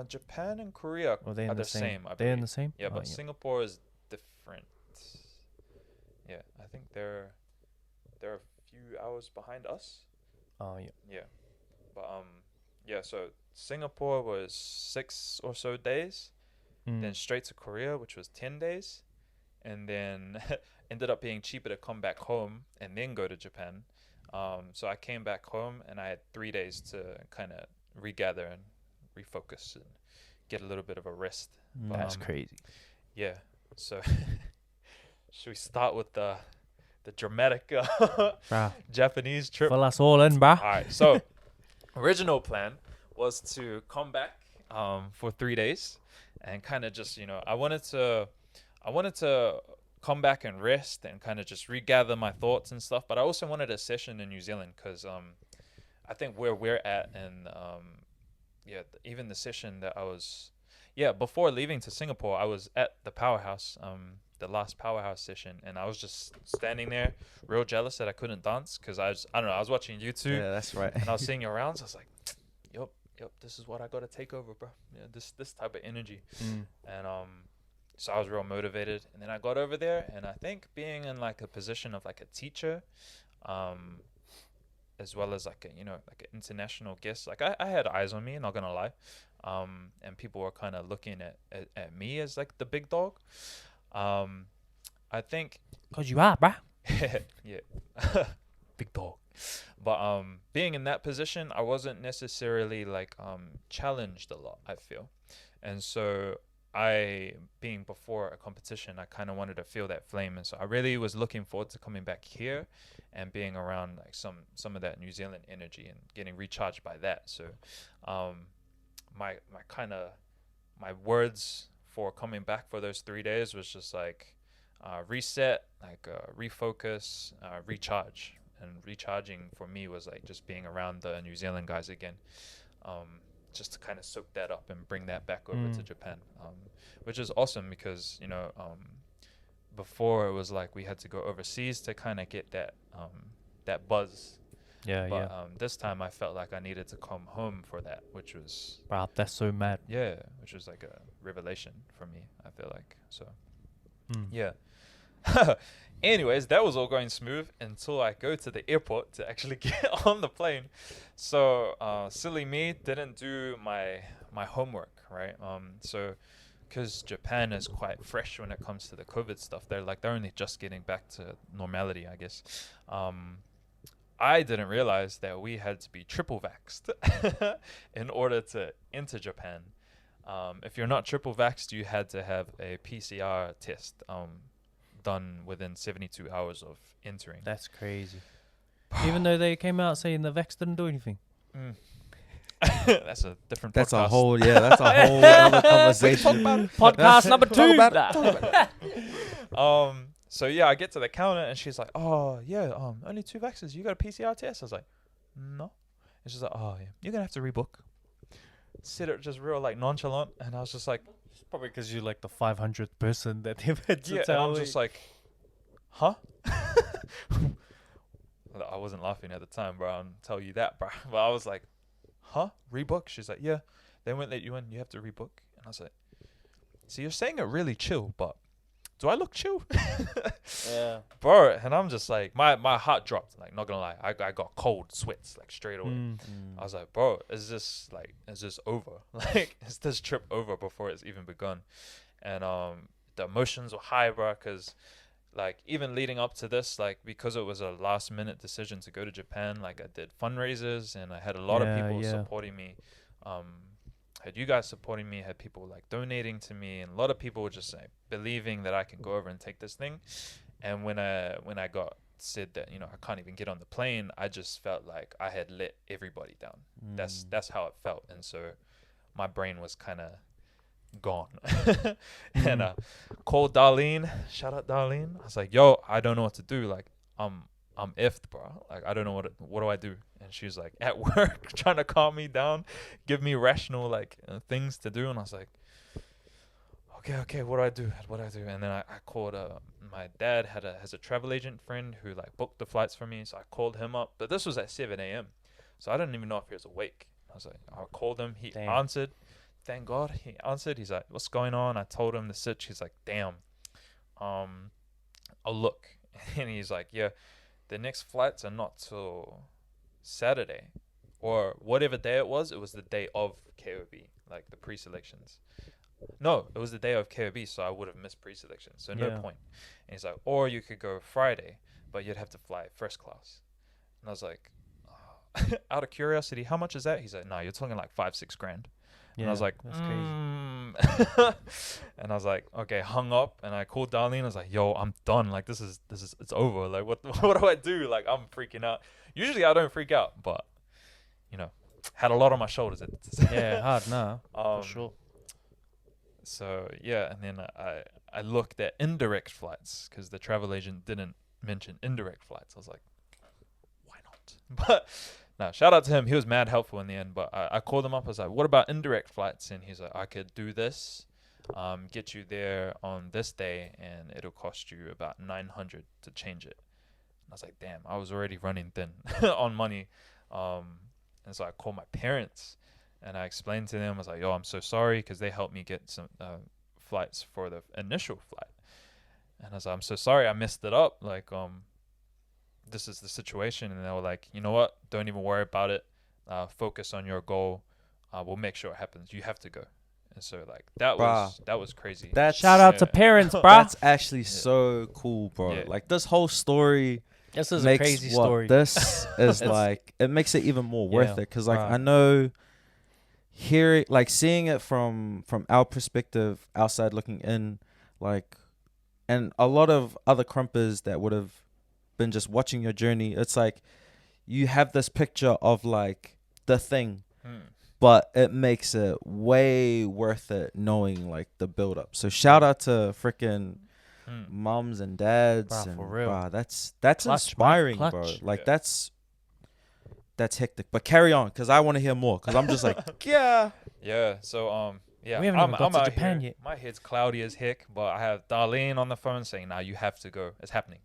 Japan and Korea Or are they are in the the same? same, I They're in believe. the same. Yeah, Oh, but Singapore is different. Yeah, I think they're a few hours behind us. Oh yeah. Yeah, but yeah. So Singapore was 6 or so days, then straight to Korea, which was 10 days, and then ended up being cheaper to come back home and then go to Japan. So I came back home and I had 3 days to kind of regather and refocus and get a little bit of a rest. But, That's crazy. Yeah. So should we start with the dramatic Bruh, Japanese trip? fill us all in, bruh. All right. So original plan was to come back for 3 days and kind of just, you know, I wanted to come back and rest and kind of just regather my thoughts and stuff, but I also wanted a session in New Zealand because I think where we're at, and yeah, even the session that I was, yeah, before leaving to Singapore, I was at the Powerhouse, the last Powerhouse session, and I was just standing there real jealous that I couldn't dance because I don't know, I was watching YouTube. Yeah, that's right. And I was seeing your rounds. I was like, yep, this is what I got to take over, bro. Yeah, this type of energy. And so I was real motivated. And then I got over there, and I think being in like a position of like a teacher, as well as like a, you know, like an international guest, like I had eyes on me, not gonna lie. And people were kind of looking at me as like the big dog. I think 'Cause you are, bruh. yeah, big dog. But being in that position, I wasn't necessarily like challenged a lot, I feel. And so I, being before a competition, I kind of wanted to feel that flame, and so I really was looking forward to coming back here and being around like some of that New Zealand energy and getting recharged by that. So my my words for coming back for those 3 days was just like reset, like refocus, recharge. And recharging for me was like just being around the New Zealand guys again, just to kind of soak that up and bring that back over to Japan, which is awesome because, you know, before it was like we had to go overseas to kind of get that that buzz. Yeah, But yeah. this time I felt like I needed to come home for that, which was, Bruh, that's so mad. yeah, which was like a revelation for me, I feel like. So yeah. Anyways, that was all going smooth until I go to the airport to actually get on the plane. So silly me, didn't do my homework, right? So because Japan is quite fresh when it comes to the COVID stuff, they're only just getting back to normality, I guess. I didn't realize that we had to be triple vaxxed in order to enter Japan. If you're not triple vaxxed, you had to have a PCR test done within 72 hours of entering. That's crazy. Even though they came out saying the Vex didn't do anything. That's a different That's podcast. a whole that's a whole other conversation. Podcast number two. So yeah, I get to the counter and she's like, "Oh yeah, only 2 vaccines. You got a PCR test?" I was like, "No." And she's like, "Oh yeah, you're gonna have to rebook." Said it just real like nonchalant, and I was just like, Probably because you're like the 500th person that they've had to "Yeah," and tell I'm me. just like, "Huh?" I wasn't laughing at the time, bro. I'll tell you that, bro. But I was like, "Huh? Rebook?" She's like, "Yeah, they won't let you in. You have to rebook." And I was like, "So you're saying it really chill, but do I look chill?" Yeah. Bro, and I'm just like, my heart dropped. Like, not gonna lie, I got cold sweats like straight away. I was like, bro, is this over? Like, is this trip over before it's even begun? And the emotions were high, bro, because like even leading up to this, like because it was a last minute decision to go to Japan, like I did fundraisers and I had a lot of people supporting me. Had you guys supporting me, had people like donating to me, and a lot of people were just like believing that I can go over and take this thing. And when I got said that, you know, I can't even get on the plane, I just felt like I had let everybody down. That's how it felt. And so my brain was kind of gone. And called Darlene, shout out Darlene. I was like, "Yo, I don't know what to do. Like, I'm effed, bro. Like, I don't know what do I do?" And she's like at work trying to calm me down, give me rational like things to do. And I was like, okay, what do I do? And then I called my dad has a travel agent friend who like booked the flights for me. So I called him up, but this was at 7 a.m. So I didn't even know if he was awake. I was like, I called him. He answered. Thank God he answered. He's like, "What's going on?" I told him the sitch. He's like, "Damn, I'll look." And he's like, "Yeah, the next flights are not till Saturday or whatever day it was the day of KOB, like the pre-selections. No, it was the day of KOB, so I would have missed pre-selection, so no point." And he's like, "Or you could go Friday, but you'd have to fly first class." And I was like, out of curiosity, how much is that? He's like, "No, you're talking like 5-6 grand." And I was like, that's crazy. And I was like, okay, hung up, and I called Darlene. I was like, "Yo, I'm done. Like, this is it's over. Like, what do I do?" Like, I'm freaking out. Usually I don't freak out, but you know, had a lot on my shoulders. Hard now, for sure. So yeah, and then I looked at indirect flights because the travel agent didn't mention indirect flights. I was like, why not? But no, shout out to him. He was mad helpful in the end. But I called him up. I was like, "What about indirect flights?" And he's like, "I could do this, get you there on this day, and it'll cost you about 900 to change it." And I was like, damn, I was already running thin on money. And so I called my parents and I explained to them. I was like, "Yo, I'm so sorry," because they helped me get some flights for the initial flight. And I was like, "I'm so sorry, I messed it up. Like, this is the situation." And they were like, "You know what? Don't even worry about it. Focus on your goal. We'll make sure it happens. You have to go." And so like that was crazy. Shout out to parents, bruh. That's actually so cool, bro. Yeah. Like this whole story. This is makes a crazy what story. This is like, it makes it even more worth it. Cause like right. I know hearing, like seeing it from our perspective, outside looking in, like, and a lot of other crumpers that would have been just watching your journey, it's like you have this picture of like the thing, but it makes it way worth it knowing like the build up. So shout out to freaking mums and dads, Bruh, and for real. bruh, that's Clutch, inspiring, man. bro. Clutch. Like that's hectic. But carry on, cause I want to hear more. Cause I'm just like, yeah. So yeah, We haven't even got to out Japan here. yet. My head's cloudy as heck, but I have Darlene on the phone saying, "Nah, you have to go. It's happening."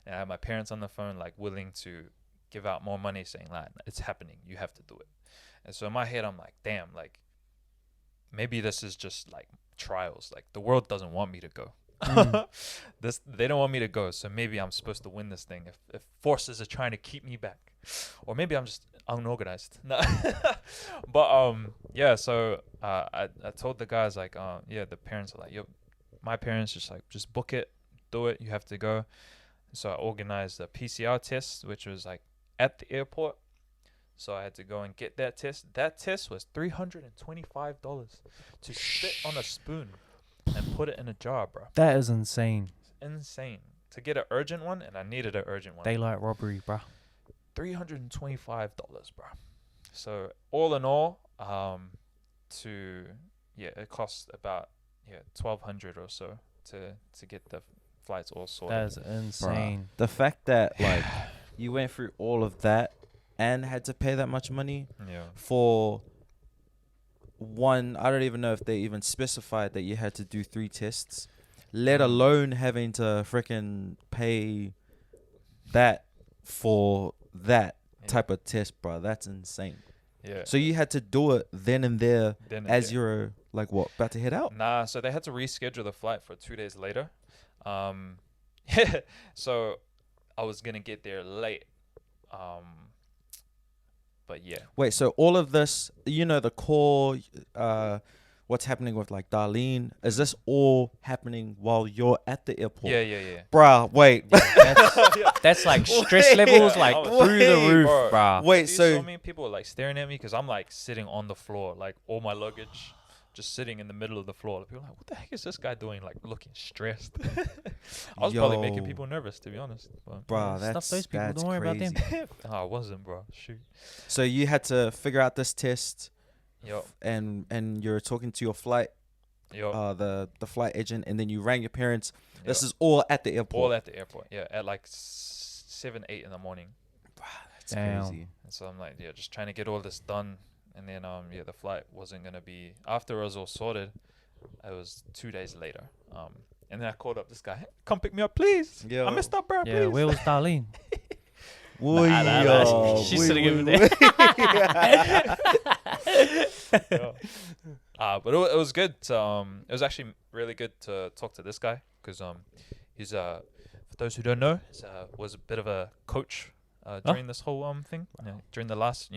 And I have my parents on the phone, like willing to give out more money, saying, "Like, it's happening. You have to do it." And so in my head, I'm like, damn, like maybe this is just like trials. Like the world doesn't want me to go. They don't want me to go, so maybe I'm supposed to win this thing if forces are trying to keep me back, or maybe I'm just unorganized. No. But yeah, so I told the guys like the parents are like, "Yo," my parents just book it, do it, you have to go. So I organized a PCR test, which was like at the airport. So I had to go and get that test. That test was $325 to spit on a spoon and put it in a jar, bro. That is insane. Insane. To get an urgent one, and I needed an urgent one. Daylight robbery, bruh. $325, bro. So all in all, to it cost about 1,200 or so to get the flights all sorted. That's insane. The fact that like you went through all of that and had to pay that much money Yeah. for one, I don't even know if they even specified that you had to do 3 tests, let alone having to freaking pay that for that type of test, bro. That's insane. Yeah. So you had to do it then and there Then and as there. you're like what, about to head out? Nah, so they had to reschedule the flight for 2 days later. So I was gonna get there late. But yeah. Wait, so all of this, the core, what's happening with like Darlene, is this all happening while you're at the airport? Yeah. Bruh, wait. That's like stress levels like through the Wait, roof, bro. bruh. Wait, You so saw me, people were like staring at me because I'm like sitting on the floor, like all my luggage just sitting in the middle of the floor. People were like, what the heck is this guy doing? Like looking stressed. I was probably making Yo. people nervous, to be honest. But bruh, Stuff that's those people, that's don't worry about crazy. them. no, I wasn't, bro. Shoot. So you had to figure out this test, Yo, and you're talking to your flight, yo. the flight agent, and then you rang your parents. yo. This is all at the airport. all at the airport. Yeah, at like 7, 8 in the morning. That's Damn. crazy. And so I'm like, just trying to get all this done. And then the flight wasn't gonna be after it was all sorted. It was 2 days later. And then I called up this guy. Hey, come pick me up, please. Yo. I messed up, bro. Yeah, please. where was Darlene? Yo, She's we- sitting we- over there. But it was good. It was actually really good to talk to this guy because he's for those who don't know, was a bit of a coach during this whole thing. During the last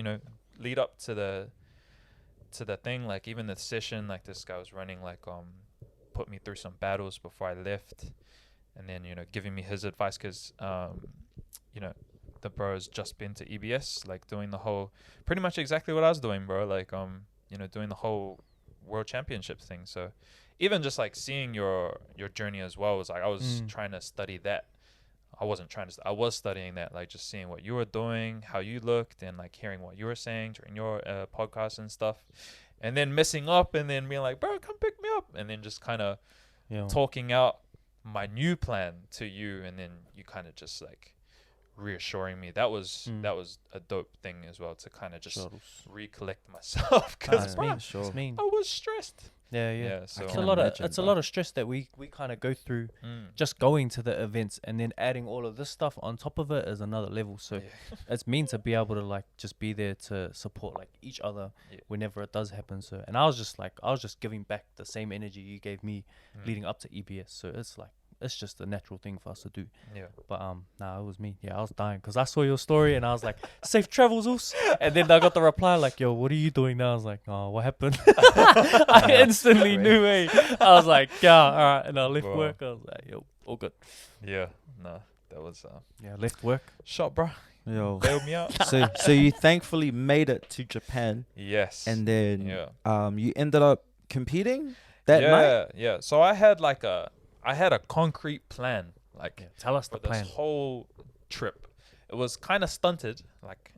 lead up to the thing, like even the session, like this guy was running like put me through some battles before I left, and then giving me his advice because the bro's just been to EBS, like doing the whole pretty much exactly what I was doing, bro, like doing the whole world championship thing. So even just like seeing your journey as well was like I was trying to study that. I wasn't trying to I was studying that, like just seeing what you were doing, how you looked, and like hearing what you were saying during your podcast and stuff, and then messing up and then being like, bro, come pick me up, and then just kind of talking out my new plan to you, and then you kind of just like reassuring me. That was a dope thing as well, to kind of just recollect myself because It's mean. I was stressed. Yeah. So It's a lot of stress that we kind of go through just going to the events, and then adding all of this stuff on top of it is another level. So it's mean to be able to like just be there to support like each other whenever it does happen. So, and I was just giving back the same energy you gave me leading up to EBS. So it's just a natural thing for us to do. Yeah. But it was me. Yeah, I was dying because I saw your story and I was like, safe travels, Oos. And then I got the reply like, yo, what are you doing now? I was like, oh, what happened? I instantly knew, I was like, yeah, all right. And I left work. I was like, yo, all good. Yeah. No, that was Left work. shot, bro. Yo. Bailed me out. So you thankfully made it to Japan, Yes. and then you ended up competing that yeah, night. Yeah. So I had a concrete plan, like Tell us for the plan. this whole trip. It was kind of stunted. Like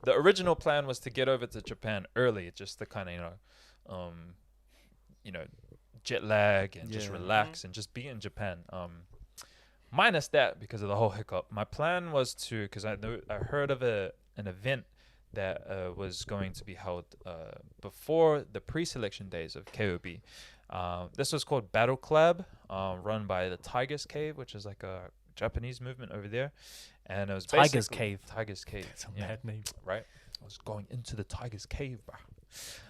the original plan was to get over to Japan early, just to kind of jet lag and just relax and just be in Japan. Minus that, because of the whole hiccup. My plan was to, because I heard of an event that was going to be held before the pre-selection days of KOB. This was called Battle Club, run by the Tigers Cave, which is like a Japanese movement over there. And it was Tigers Cave. Tigers Cave. It's a mad name. Right? I was going into the Tigers Cave, bro.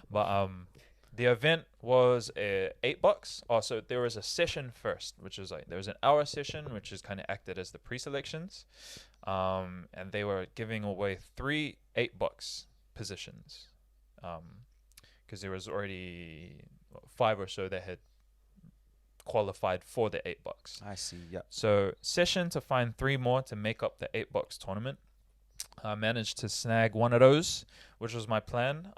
But the event was $8. Also, there was a session first, which was like there was an hour session, which is kind of acted as the pre-selections, and they were giving away 3 $8 positions, because there was already 5 or so that had qualified for the $8. I see. Yeah. So session to find 3 more to make up the $8 tournament. I managed to snag one of those, which was my plan.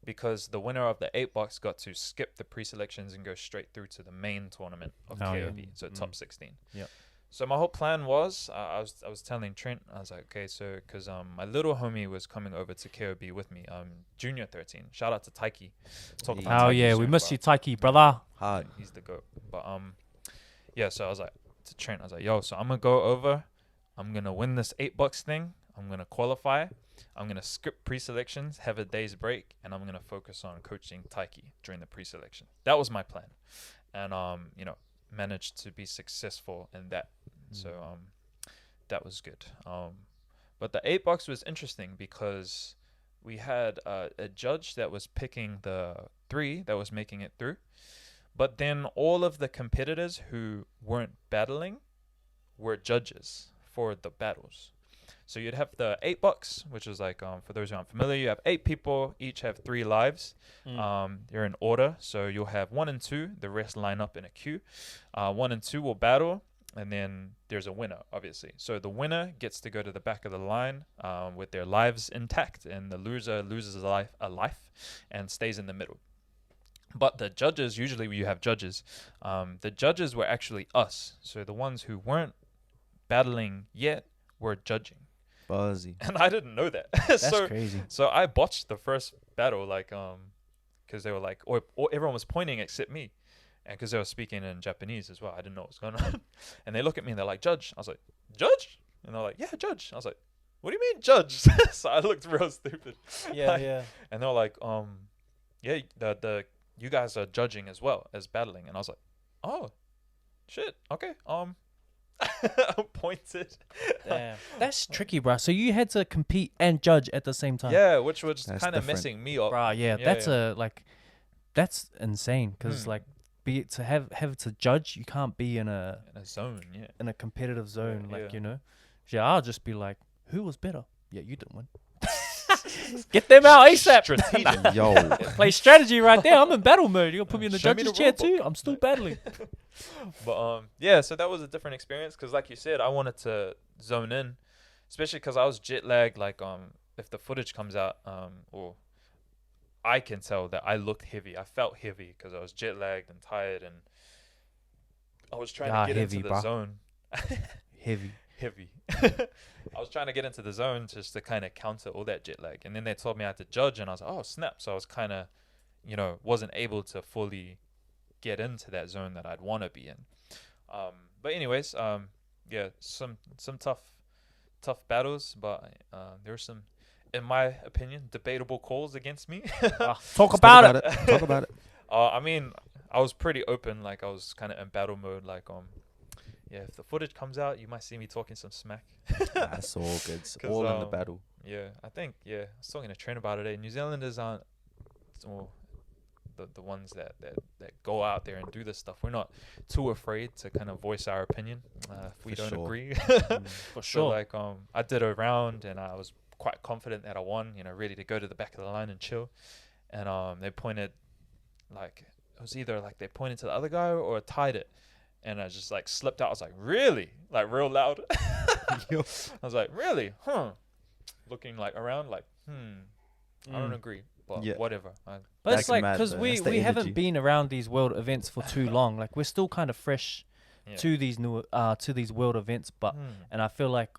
Because the winner of the $8 got to skip the pre-selections and go straight through to the main tournament of KOB, so top 16. Yep. So my whole plan was, I was telling Trent, I was like, okay, so because my little homie was coming over to KOB with me, Junior 13. Shout out to Taiki. Talk about Oh Taiki yeah, we soon, miss but you, Taiki, brother. Hard. he's the goat. But yeah. So I was like to Trent, I was like, yo, so I'm gonna go over, I'm gonna win this $8 thing, I'm gonna qualify, I'm gonna skip pre-selections, have a day's break, and I'm gonna focus on coaching Taiki during the pre-selection. That was my plan, and you know, managed to be successful in that. So that was good. But the $8 was interesting because we had a judge that was picking the 3 that was making it through, but then all of the competitors who weren't battling were judges for the battles. So you'd have the $8, which is like, for those who aren't familiar, you have 8 people, each have 3 lives. They're in order, so you'll have 1 and 2. The rest line up in a queue. 1 and 2 will battle, and then there's a winner, obviously. So the winner gets to go to the back of the line with their lives intact, and the loser loses a life and stays in the middle. But the judges, usually when you have judges, the judges were actually us. So the ones who weren't battling yet were judging. Buzzy. And I didn't know that. That's so crazy. so I botched the first battle, like because they were like, or everyone was pointing except me, and because they were speaking in Japanese as well, I didn't know what was going on. And they look at me and they're like, "Judge." I was like, "Judge?" And they're like, "Yeah, judge." I was like, "What do you mean, judge?" So I looked real stupid. Yeah, Like, yeah. And they're like, yeah, the you guys are judging as well as battling. And I was like, "Oh, shit, okay." I pointed. Damn. That's tricky, bro. So you had to compete and judge at the same time. Yeah, which was That's kind of different. messing me up. Bro, yeah, Yeah, that's yeah. that's insane because Mm. like to have to judge, you can't be in In a zone, yeah. a competitive zone, Yeah. like, you know. Yeah, I'll just be like, who was better? Yeah, you didn't win. Get them out ASAP. Strategic. Yo. Play strategy right there. I'm in battle mode. You're gonna put me in the Show me judge's the chair rule too. I'm still battling. But yeah, so that was a different experience because, like you said, I wanted to zone in, especially because I was jet lagged. Like if the footage comes out, or I can tell that I looked heavy. I felt heavy because I was jet lagged and tired, and I was trying to get heavy, into the bruh. zone. Heavy. Heavy. I was trying to get into the zone just to kind of counter all that jet lag, and then they told me I had to judge, and I was like, oh snap! So I was kind of, you know, wasn't able to fully get into that zone that I'd want to be in. But anyways, yeah, some tough battles, but there were some, in my opinion, debatable calls against me. Talk about it. Talk about it. I mean, I was pretty open, like I was kind of in battle mode, like yeah, if the footage comes out, you might see me talking some smack. That's all good. It's 'Cause, all in the battle. Yeah, I think, yeah, I was talking to Trent about it. New Zealanders aren't, well, the ones that go out there and do this stuff. We're not too afraid to kind of voice our opinion if we For don't sure. agree. For So sure. like I did a round and I was quite confident that I won, you know, ready to go to the back of the line and chill. And they pointed, like, it was either like they pointed to the other guy or tied it. And I just like slipped out. I was like, really? Like real loud. I was like, really? Looking like around like, I don't agree. But Yeah. whatever. But That's it's like mad, because though. we That's the haven't energy. been around these world events for too long. Like we're still kind of fresh Yeah. to these new to these world events, but and I feel like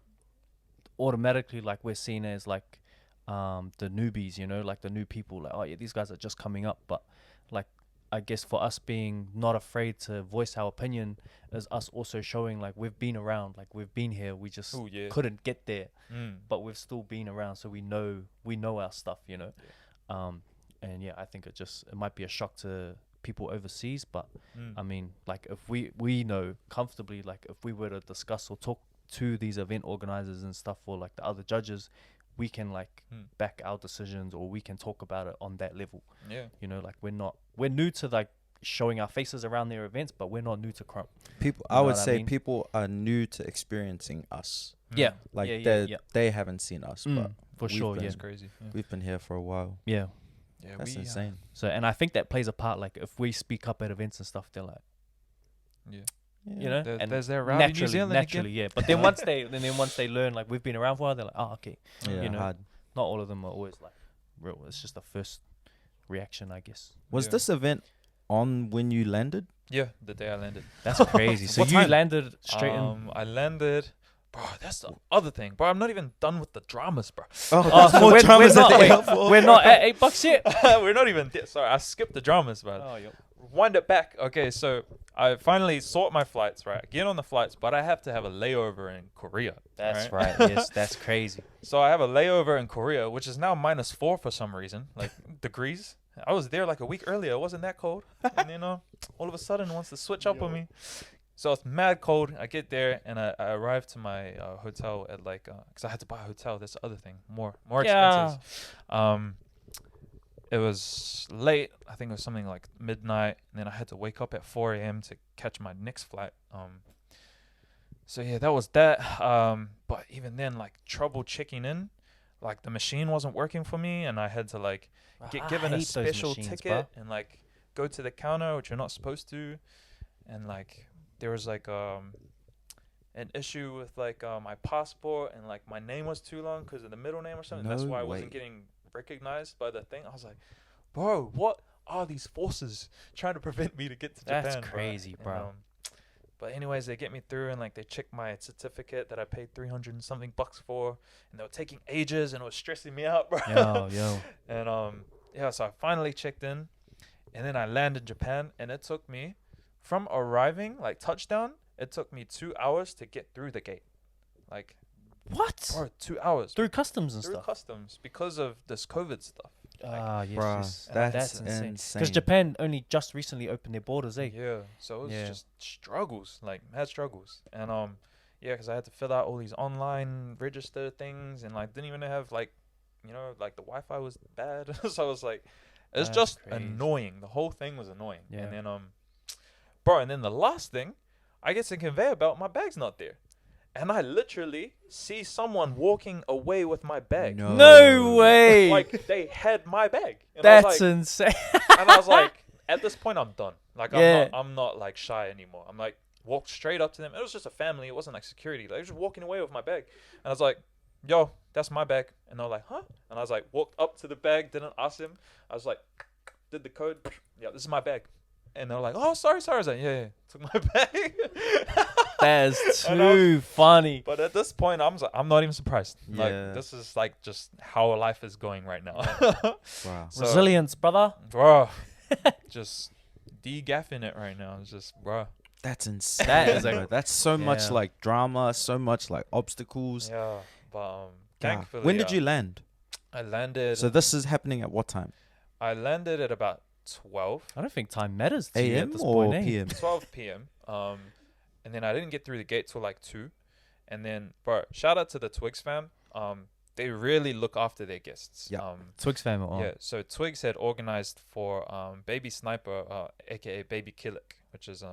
automatically like we're seen as like the newbies, you know, like the new people. Like, oh yeah, these guys are just coming up. But like I guess for us being not afraid to voice our opinion is us also showing like we've been around, like we've been here. We just Ooh, yeah. couldn't get there, Mm. but we've still been around, so we know our stuff, you know. And yeah, I think it might be a shock to people overseas, but Mm. I mean, like if we know comfortably, like if we were to discuss or talk to these event organizers and stuff, or like the other judges, we can like back our decisions, or we can talk about it on that level. Yeah. You know, like we're new to like showing our faces around their events, but we're not new to crump. People, You I know would what I say mean? people are new to experiencing us. Yeah, Like yeah. they haven't seen us, but For we've sure, been- yeah, That's crazy. Yeah. we've been here for a while. yeah. Yeah, That's we, insane. So, and I think that plays a part. Like if we speak up at events and stuff, they're like, Yeah. you know, There- and there's their rowdy New naturally, Zealand naturally, yeah. But then once they learn, like we've been around for a while, they're like, oh, okay. Yeah, You know, hard. Not all of them are always like real. It's just the first reaction, I guess. Was Yeah. this event on when you landed? Yeah, the day I landed. That's crazy. So What you time? landed straight in. I landed. Bro, that's the other thing. Bro, I'm not even done with the dramas, bro. Oh, so we're not. We're not at $8 yet. We're not even there. Sorry, I skipped the dramas, man. Oh, yep. Wind it back. Okay, so I finally sort my flights, right? I get on the flights, but I have to have a layover in Korea. That's right. Yes, that's crazy. So I have a layover in Korea, which is now -4 for some reason, like degrees. I was there like a week earlier. It wasn't that cold. And, all of a sudden it wants to switch up on me. So it's mad cold. I get there and I arrived to my hotel at like, because I had to buy a hotel. That's the other thing. More expenses. It was late. I think it was something like midnight. And then I had to wake up at 4 a.m. to catch my next flight. So yeah, that was that. But even then, like trouble checking in. Like the machine wasn't working for me. And I had to like get given a special ticket and like go to the counter, which you're not supposed to. And like there was like an issue with like my passport, and like my name was too long because of the middle name or something. That's why I wasn't getting recognized by the thing. I was like, bro, what are these forces trying to prevent me to get to Japan? That's crazy, bro. And, but anyways, they get me through and like they checked my certificate that I paid 300 and something bucks for, and they were taking ages and it was stressing me out, bro. Yo. And yeah, so I finally checked in, and then I landed in Japan, and it took me from arriving, like touchdown, it took me 2 hours to get through the gate. Like, what? or 2 hours. Through customs and Through stuff. Customs because of this COVID stuff. Yes, Bruh, yes. that's insane. insane. Because Japan only just recently opened their borders, eh? Yeah, so it was just struggles, like mad struggles. And yeah, because I had to fill out all these online register things, and like didn't even have like, like the Wi-Fi was bad. So I was like, it's That's just crazy. annoying. The whole thing was annoying. Yeah. And then bro, and then the last thing, I get to conveyor belt, my bag's not there. And I literally see someone walking away with my bag. No way. Like they had my bag. And That's insane. and I was like, at this point, I'm done. Like Yeah. I'm not like shy anymore. I'm like walked straight up to them. It was just a family. It wasn't like security. They were just walking away with my bag. And I was like, yo, that's my bag. And they were like, huh? And I was like, walked up to the bag, didn't ask him. I was like, did the code. Yeah, this is my bag. And they were like, oh, sorry. I was like, yeah, took my bag. That is too funny. But at this point, I'm not even surprised. Yeah. Like, this is like just how life is going right now. Wow. So, Resilience, brother. bro, just de-gaffing it right now. It's just, bro. That's insane. That is bro. That's so much Yeah. like drama, so much like obstacles. Yeah, but Yeah. thankfully. When did you land? I landed. So this is happening at what time? I landed at about 12. I don't think time matters to you at AM this or point, eh? PM? 12 p.m. And then I didn't get through the gate till like 2. And then, bro, shout out to the Twigs fam. They really look after their guests. Yeah. Twigs family. Yeah, so Twigs had organized for Baby Sniper, aka Baby Killick, which is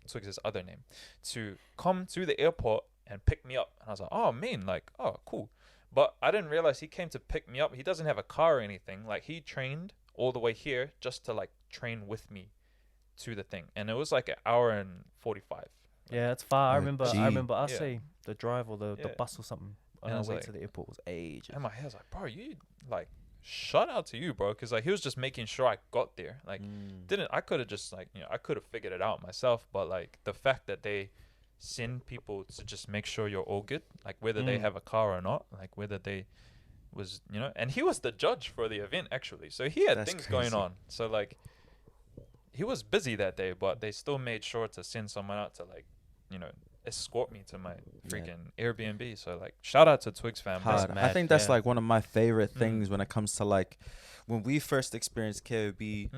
Twigs' other name, to come to the airport and pick me up. And I was like, oh man, like, oh cool. But I didn't realize he came to pick me up. He doesn't have a car or anything. Like he trained all the way here just to like train with me to the thing, and it was like 1 hour and 45. Yeah, it's far. I Oh, remember. gee. I remember us Yeah. say the drive or the Yeah. bus or something on And I our was way like- to the airport was ages. And my head was like, bro, you like, shout out to you, bro, because like he was just making sure I got there. Like, I could have just like, I could have figured it out myself, but like the fact that they send people to just make sure you're all good, like whether they have a car or not, like whether they was, and he was the judge for the event actually, so he had That's things going crazy. on. So like, he was busy that day, but they still made sure to send someone out to like, escort me to my freaking Airbnb. So like, shout out to Twigs fam. Hard. I mad, think that's yeah. like one of my favorite things when it comes to like when we first experienced KOB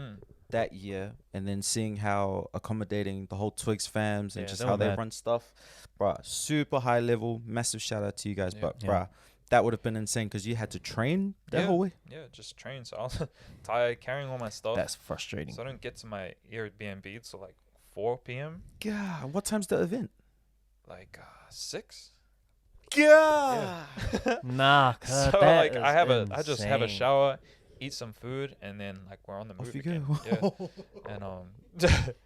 that year, and then seeing how accommodating the whole Twigs fams and Yeah, just they how were they mad. run stuff, bruh, super high level. Massive shout out to you guys, Yeah. but Yeah. bruh, that would have been insane because you had to train that whole way. Yeah, just train. So I was tired carrying all my stuff. That's frustrating. So I don't get to my Airbnb until like 4 p.m. God, what time's the event? Like 6. God. Nah, So that like I is just have a insane. shower, eat some food, and then like we're on the move Off you again. go. Yeah. And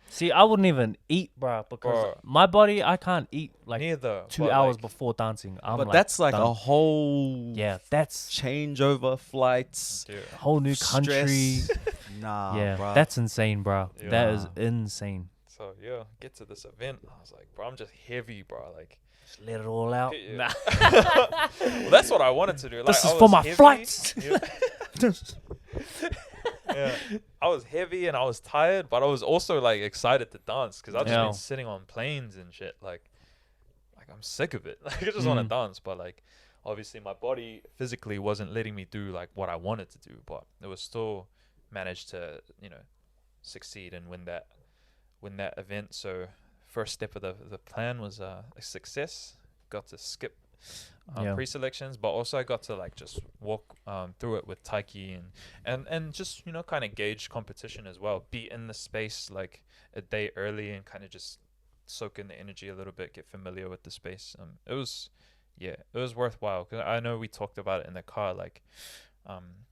See, I wouldn't even eat, bro, because Bro. my body, I can't eat like neither 2 but, hours like, before dancing. I'm But like, that's like done. a whole that's changeover flights. dude, a whole new country. Stress. Nah, Yeah, bruh. that's insane, bro. Yeah. That is Nah. insane. so yeah, get to this event. I was like, bro, I'm just heavy, bro. Like, Just let it all out. Yeah. Nah. well, that's what I wanted to do. Like, This I is for was my heavy. flights. Yeah. Yeah. I was heavy and I was tired, but I was also like excited to dance because I've just Yeah. been sitting on planes and shit. Like I'm sick of it. Like I just want to dance, but like obviously my body physically wasn't letting me do like what I wanted to do, but it was still managed to, you know, succeed and win that event. So first step of the plan was a success. Got to skip Yeah. pre-selections, but also I got to like just walk through it with Taiki and just, you know, kind of gauge competition as well, be in the space like a day early and kind of just soak in the energy a little bit, get familiar with the space. It was worthwhile because I know we talked about it in the car, like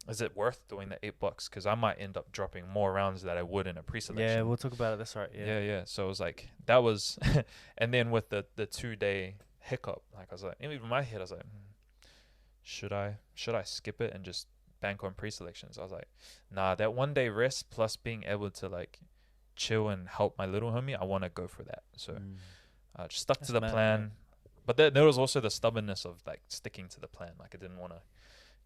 is it worth doing the $8 because I might end up dropping more rounds than I would in a pre-selection. Yeah, we'll talk about it. That's right. Yeah. So it was like that was and then with the 2-day hiccup, like I was like, in my head I was like, should I skip it and just bank on pre-selections? I was like, nah, that 1 day rest plus being able to like chill and help my little homie, I want to go for that. So I just stuck to the plan. Man. But there was also the stubbornness of like sticking to the plan. Like I didn't want to,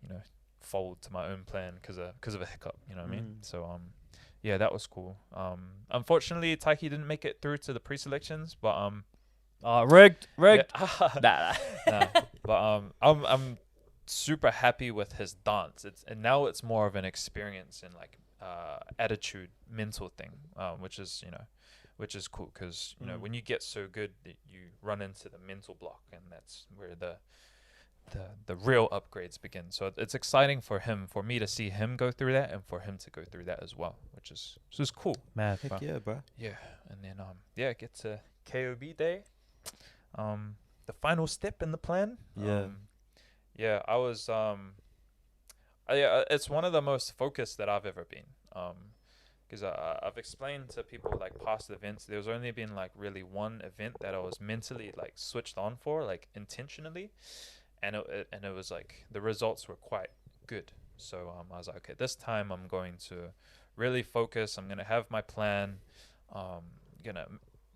you know, fold to my own plan because of a hiccup, you know what I mean? So yeah, that was cool. Unfortunately Taiki didn't make it through to the pre-selections, but Rigged. Yeah. Nah. But I'm super happy with his dance. Now it's more of an experience and like attitude, mental thing, which is cool because you know when you get so good that you run into the mental block, and that's where the real upgrades begin. So it's exciting for me to see him go through that and for him to go through that as well, which is cool. Mad, Heck bro. yeah, bro. Yeah, and then get to KOB day. The final step in the plan. Yeah. I was it's one of the most focused that I've ever been. Because I've explained to people like past events, there's only been like really one event that I was mentally like switched on for, like intentionally, and it was like the results were quite good. So I was like, okay, this time I'm going to really focus. I'm gonna have my plan. Gonna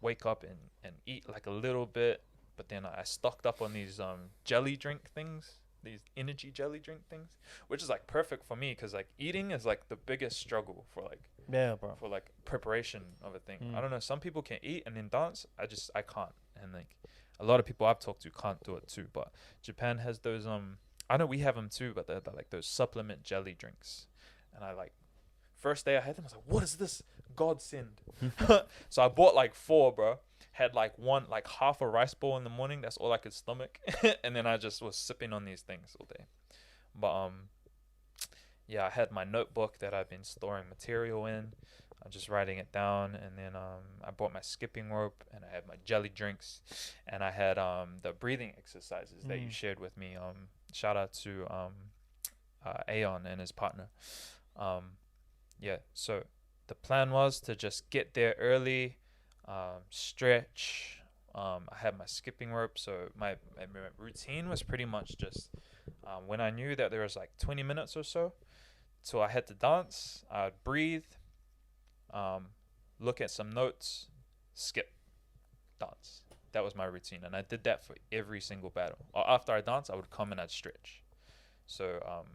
wake up and eat like a little bit, but then I stocked up on these jelly drink things, these energy jelly drink things, which is like perfect for me because like eating is like the biggest struggle for like for like preparation of a thing. I don't know, some people can eat and then dance. I can't, and like a lot of people I've talked to can't do it too. But Japan has those I know we have them too, but they're like those supplement jelly drinks, and I like first day I had them, I was like, what is this godsend? So I bought like 4, bro. Had like half a rice bowl in the morning. That's all I could stomach. And then I just was sipping on these things all day. But yeah, I had my notebook that I've been storing material in. I'm just writing it down, and then I bought my skipping rope, and I had my jelly drinks, and I had the breathing exercises that you shared with me. Shout out to Aeon and his partner. Yeah, so the plan was to just get there early, stretch. I had my skipping rope, so my routine was pretty much just when I knew that there was like 20 minutes or so till I had to dance, I'd breathe, look at some notes, skip, dance. That was my routine, and I did that for every single battle. After I danced, I would come and I'd stretch. So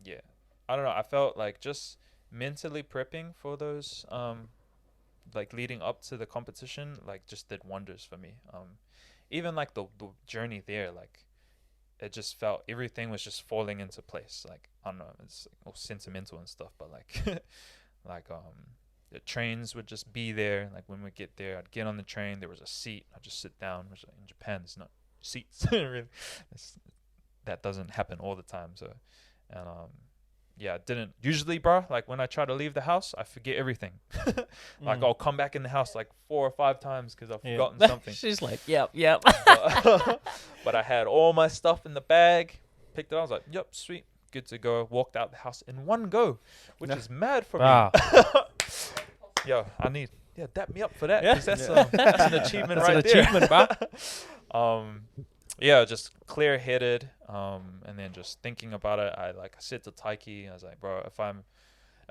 yeah, I don't know, I felt like just mentally prepping for those like leading up to the competition like just did wonders for me. Even like the journey there, like it just felt everything was just falling into place. Like I don't know, it's like all sentimental and stuff, but like like the trains would just be there. Like when we get there, I'd get on the train, there was a seat, I'd just sit down, which in Japan there's not seats. Really, that doesn't happen all the time. So and yeah, I didn't usually, bro. Like when I try to leave the house, I forget everything. Like I'll come back in the house like 4 or 5 times because I've forgotten something. She's like, yep. But I had all my stuff in the bag, picked it up. I was like, yep, sweet, good to go. Walked out the house in one go, which is mad for Wow. me. Yo, dap me up for that, because that's an achievement That's right an there. achievement, bro. Yeah, just clear-headed, and then just thinking about it. I said to Taiki, I was like, bro, if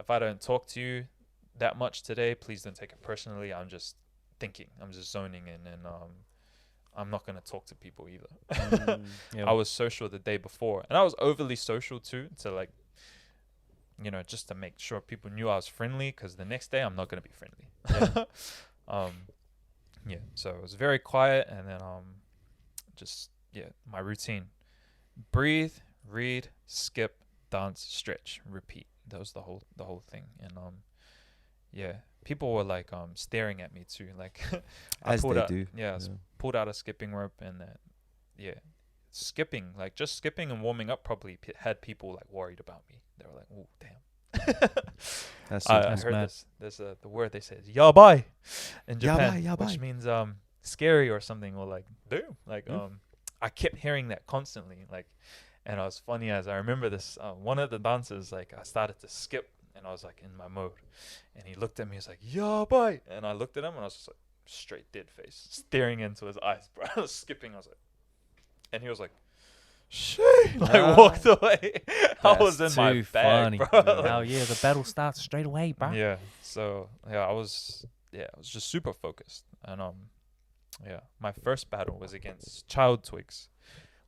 I don't talk to you that much today, please don't take it personally. I'm just thinking, I'm just zoning in, and I'm not gonna talk to people either. Yeah. I was social the day before, and I was overly social too, to like, just to make sure people knew I was friendly, because the next day I'm not gonna be friendly. So it was very quiet, and then my routine: breathe, read, skip, dance, stretch, repeat. That was the whole thing. And people were like staring at me too, like I As pulled they out, do. pulled out a skipping rope, and skipping, like just skipping and warming up probably had people like worried about me. They were like, oh damn. That's I That's heard mad. there's the word they say yabai in Japan, Yabai, which yabai. means scary or something, or like damn, like Mm. I kept hearing that constantly, like, and it was funny as I remember this one of the dancers, like, I started to skip, and I was like in my mode, and he looked at me, he's like yabai, and I looked at him, and I was just like straight dead face, staring into his eyes, bro. I was skipping, I was like, and he was like, shit, like walked away. I was in my Too bag, funny. bro. Hell yeah, the battle starts straight away, bro. Yeah. So I was just super focused, and my first battle was against Child Twigs,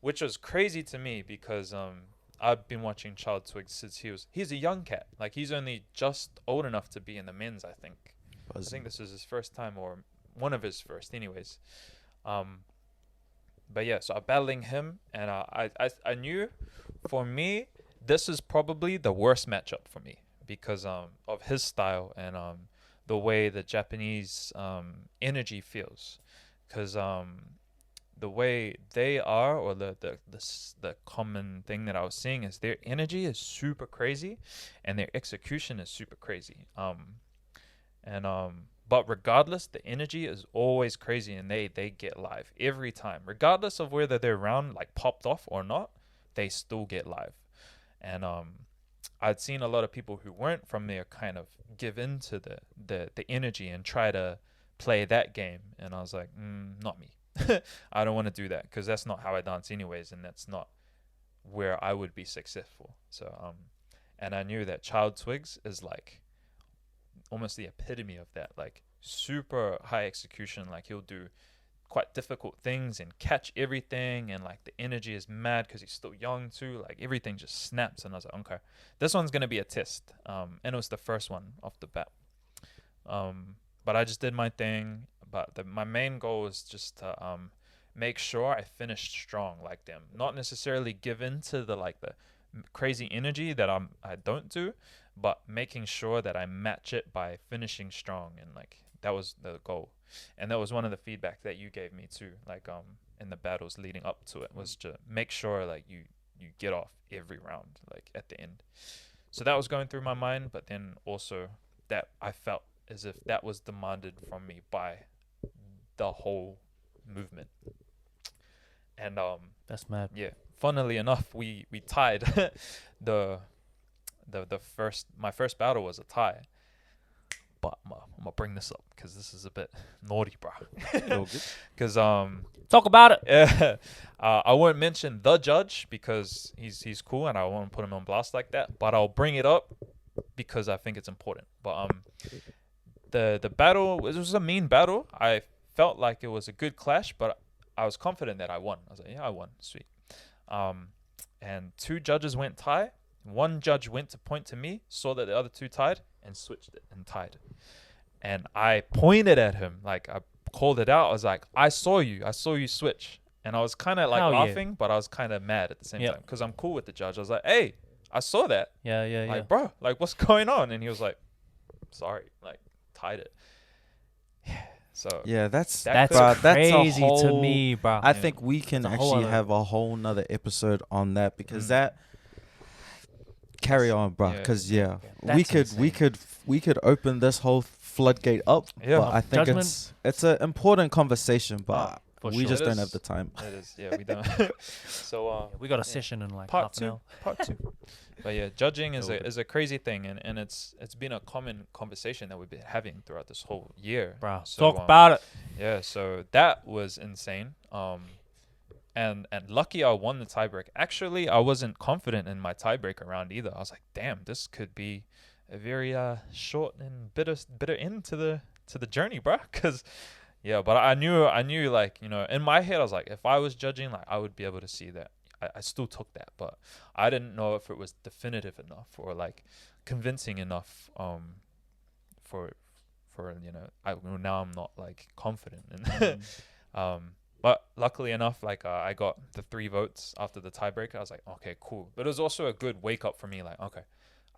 which was crazy to me because I've been watching Child Twigs since he's a young cat, like he's only just old enough to be in the men's. I think this is his first time, or one of his first, anyways. But yeah, so I'm battling him, and I knew, for me, this is probably the worst matchup for me because of his style and the way the Japanese energy feels, because the way they are, or the common thing that I was seeing is their energy is super crazy, and their execution is super crazy. But regardless, the energy is always crazy, and they get live every time, regardless of whether their round like popped off or not. They still get live, and I'd seen a lot of people who weren't from there kind of give in to the energy and try to play that game, and I was like, not me. I don't want to do that, because that's not how I dance anyways, and that's not where I would be successful. So and I knew that Child Twigs is like almost the epitome of that, like super high execution, like he'll do quite difficult things and catch everything, and like the energy is mad because he's still young too, like everything just snaps. And I was like, okay, this one's gonna be a test, and it was the first one off the bat. But I just did my thing, but my main goal was just to make sure I finished strong like them, not necessarily give in to the crazy energy that I don't do, but making sure that I match it by finishing strong. And like that was the goal, and that was one of the feedback that you gave me too, like in the battles leading up to it, was to make sure like you get off every round like at the end. So that was going through my mind, but then also that I felt as if that was demanded from me by the whole movement. And That's mad. yeah, funnily enough, we tied. My first battle was a tie, but I'm gonna bring this up because this is a bit naughty, bro. Because Talk about it. yeah, I won't mention the judge because he's cool, and I won't put him on blast like that, but I'll bring it up because I think it's important. But the battle, it was a mean battle. I felt like it was a good clash, but I was confident that I won. I was like, yeah, I won, sweet. And two judges went tie. One judge went to point to me, saw that the other two tied, and switched it and tied. And I pointed at him, like I called it out. I was like, I saw you switch. And I was kind of like laughing, but I was kind of mad at the same time because I'm cool with the judge. I was like, hey, I saw that. Yeah. Like, bro, like what's going on? And he was like, sorry, like tied it. So Yeah, that's crazy a whole, to me, bro. I think we can It's a whole actually other- have a whole nother episode on that, because that carry on, bro. Yeah. Because That's we could open this whole floodgate up. Yeah. But I think Judgment. it's an important conversation, but for we sure. just It don't is. have the time. it is, yeah, we don't. So We got a session in like part half an two. hour. Part two. But yeah, judging is Over. a crazy thing, and it's been a common conversation that we've been having throughout this whole year. Bro, So, talk about it. Yeah, so that was insane. And lucky I won the tiebreak. Actually, I wasn't confident in my tiebreaker round either. I was like, damn, this could be a very short and bitter end to the journey, bro. Cause yeah, but I knew like, you know, in my head I was like, if I was judging, like I would be able to see that. I still took that, but I didn't know if it was definitive enough or like convincing enough for you know, now I'm not like confident in but luckily enough, like I got the 3 votes after the tiebreaker. I was like, okay, cool. But it was also a good wake up for me. Like, okay,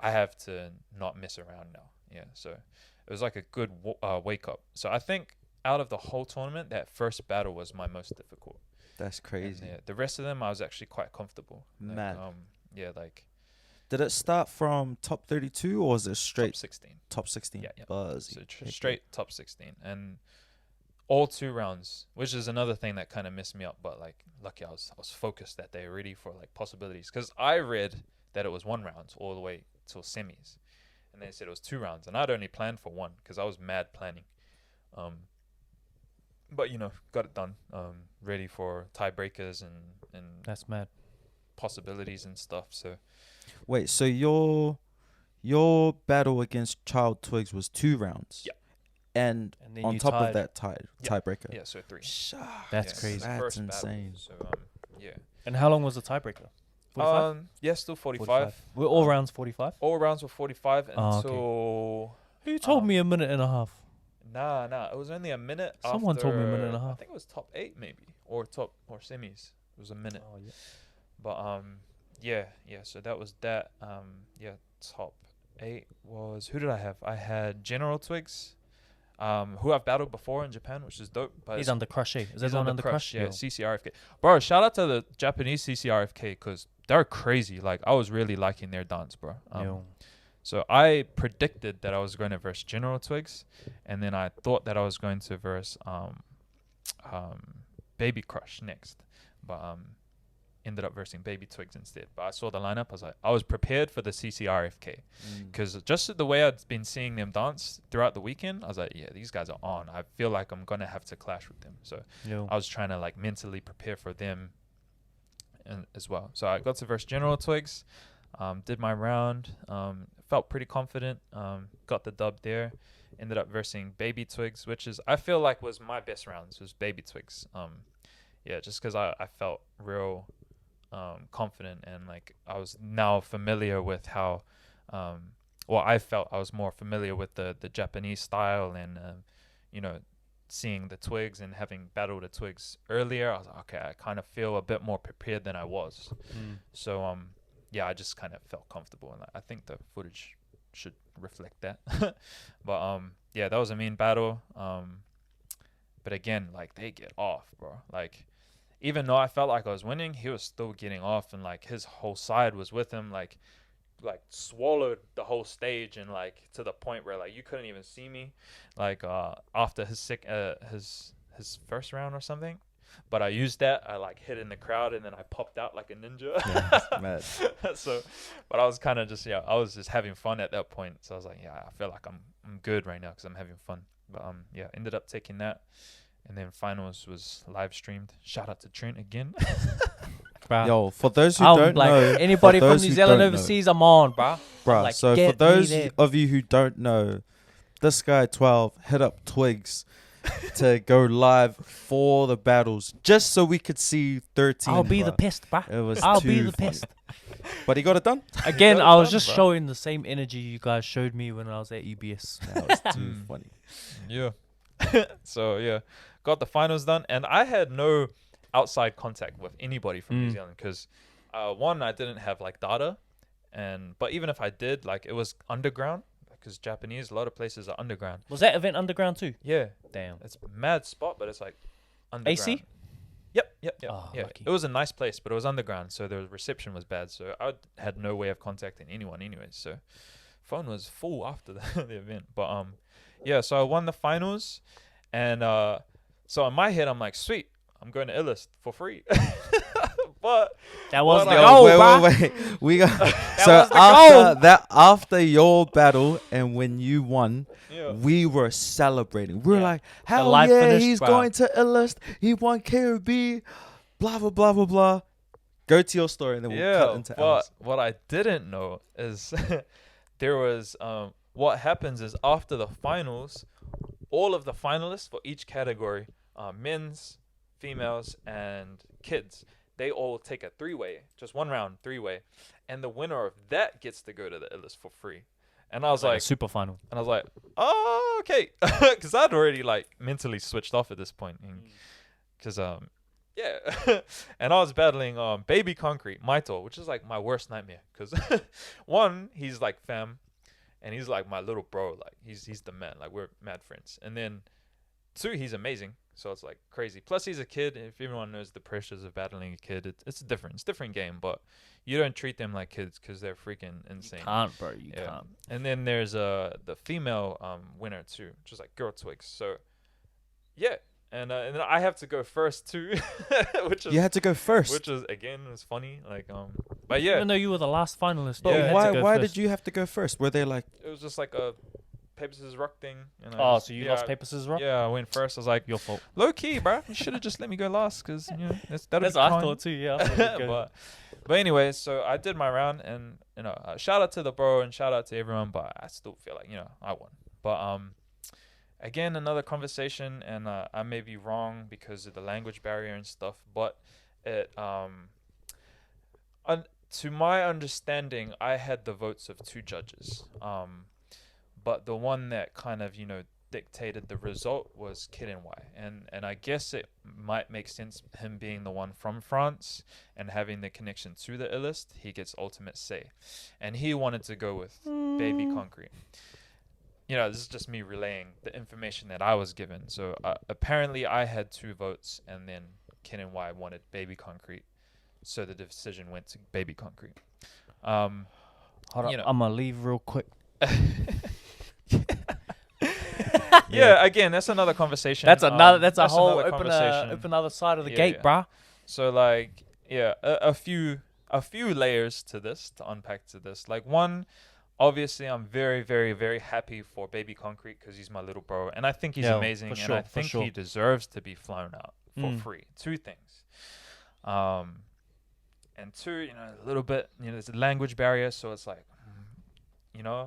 I have to not mess around now. Yeah, so it was like a good wake up. So I think out of the whole tournament, that first battle was my most difficult. That's crazy. And, yeah, the rest of them I was actually quite comfortable. Like, Mad. Yeah, like Did it start from top 32 or was it straight top 16. top 16? Yeah, yeah. Buzzy. So Heck straight top 16 and all 2 rounds, which is another thing that kind of messed me up. But like, lucky I was focused that day, ready for like possibilities. Because I read that it was 1 round all the way till semis, and they said it was 2 rounds, and I'd only planned for 1 because I was mad planning. But you know, got it done. Ready for tiebreakers and That's mad. possibilities and stuff. So Wait, so your battle against Child Twigs was 2 rounds? Yeah. And then on you top tied. of that, Yeah. tiebreaker. yeah, so 3. That's Yeah, crazy. it's the That's first battle. insane. So yeah. And how long was the tiebreaker? 45? Yeah, still 45. We're all rounds 45. All rounds were 45 Oh, until okay. Who told me a minute and a half? Nah, it was only a minute. Someone told me a minute and a I half. think it was top 8 maybe, or semis. It was a minute. Oh, yeah. But yeah. So that was that. Yeah, top 8 was, who did I have? I had General Twigs, who I've battled before in Japan, which is dope. But He's under Crush, eh? Is he's that the one under Crush? Yeah, Yo. CCRFK. Bro, shout out to the Japanese CCRFK because they're crazy. Like I was really liking their dance, bro. Yo. So I predicted that I was going to verse General Twigs, and then I thought that I was going to verse Baby Crush next, but ended up versing Baby Twigs instead. But I saw the lineup, I was prepared for the CCRFK because just the way I'd been seeing them dance throughout the weekend, I was like, yeah, these guys are on. I feel like I'm gonna have to clash with them. So Yo. I was trying to like mentally prepare for them, and as well. So I got to verse General Twigs. Did my round, felt pretty confident, got the dub there, ended up versing Baby Twigs, which is, I feel like was my best rounds, was Baby Twigs. Yeah, just because I felt real confident, and like I was now familiar with how, I felt I was more familiar with the Japanese style, and you know, seeing the Twigs and having battled the Twigs earlier, I was like, okay, I kind of feel a bit more prepared than I was. So yeah, I just kind of felt comfortable, and I think the footage should reflect that. But yeah, that was a mean battle. But again, like they get off, bro. Like even though I felt like I was winning, he was still getting off, and like his whole side was with him, like swallowed the whole stage, and like to the point where like you couldn't even see me, like after his first round or something. But I used that. I like hid in the crowd, and then I popped out like a ninja. Yeah, mad. So, but I was kind of just I was just having fun at that point. So I was like, yeah, I feel like I'm good right now because I'm having fun. But yeah, ended up taking that, and then finals was live streamed. Shout out to Trent again. Yo, for those who I'm don't like, know, anybody for from those New who Zealand don't know, overseas, I'm on, bruh. bruh. Like, So for get me those there. of you who don't know, this guy 12 hit up Twigs to go live for the battles just so we could see 13. I'll be the bruh. pest, bruh. It was I'll too be the funny. pest. But he got it done. Again, Well I was done, just bruh. showing the same energy you guys showed me when I was at UBS. That was too funny. Yeah. So yeah, got the finals done, and I had no outside contact with anybody from New Zealand because one, I didn't have like data, but even if I did, like it was underground because Japanese, a lot of places are underground. Was that event underground too? Yeah, Damn. it's a mad spot, but it's like underground. AC? Yep. Oh, Yeah, lucky. it was a nice place, but it was underground, so the reception was bad. So I had no way of contacting anyone, anyways. So phone was full after the event. But yeah. So I won the finals, and so in my head, I'm like, sweet, I'm going to Illust for free. But That was Well, the like- goal, wait, bruh. wait. We got That so was the goal. after your battle and when you won, yeah, we were celebrating. We were Yeah. like, hell live yeah, finished, he's bruh. going to Illust. He won KOB. Blah blah blah blah blah. Go to your story and then we'll cut into but ours. what I didn't know is there was what happens is after the finals, all of the finalists for each category, men's, females, and kids, they all take a 3-way, just one round 3-way, and the winner of that gets to go to the Illust for free. And I was Like like, a super final. and I was like, oh, okay, because I'd already like mentally switched off at this point, because yeah, and I was battling Baby Concrete, Maito, which is like my worst nightmare, because one, he's like fam, and he's like my little bro, like he's the man, like we're mad friends, and then two, he's amazing, so it's like crazy. Plus he's a kid. If everyone knows the pressures of battling a kid, it's different game, but you don't treat them like kids because they're freaking insane. You can't, bro. You Yeah. can't. And then there's the female winner too, which is like Girl Twigs. So yeah, and then I have to go first too, which is You had to go first. which is again was funny. Like but yeah, Even though you were the last finalist, But you Yeah. had why to go why first. did you have to go first? Were they like, it was just like a paper scissors rock thing. And I Oh, just- so you yeah, lost paper scissors rock? Yeah, I went first. I was like, Your fault. low key, bro. You should have just let me go last, cause you know that'd That's be what I kind. thought too. Yeah. I thought you'd go. but anyway, so I did my round, and you know, shout out to the bro and shout out to everyone, but I still feel like I won. But again, another conversation, and I may be wrong because of the language barrier and stuff, but it to my understanding, I had the votes of 2 judges. But the one that kind of dictated the result was KIDNY, and I guess it might make sense, him being the one from France and having the connection to the Illust, he gets ultimate say, and he wanted to go with Baby Concrete. This is just me relaying the information that I was given. So apparently I had 2 votes, and then KIDNY wanted Baby Concrete, so the decision went to Baby Concrete. Hold up. I'm gonna leave real quick. Yeah, again, that's another conversation. That's another. That's a that's whole another conversation. open other side of the Yeah, gate, yeah. bruh. So like, yeah, a few layers to this, to unpack to this. Like, one, obviously, I'm very, very, very happy for Baby Concrete because he's my little bro, and I think he's Yeah, amazing, for and I sure, for think sure. he deserves to be flown out for Mm. free. 2 things, and 2, a little bit, there's a language barrier, so it's like,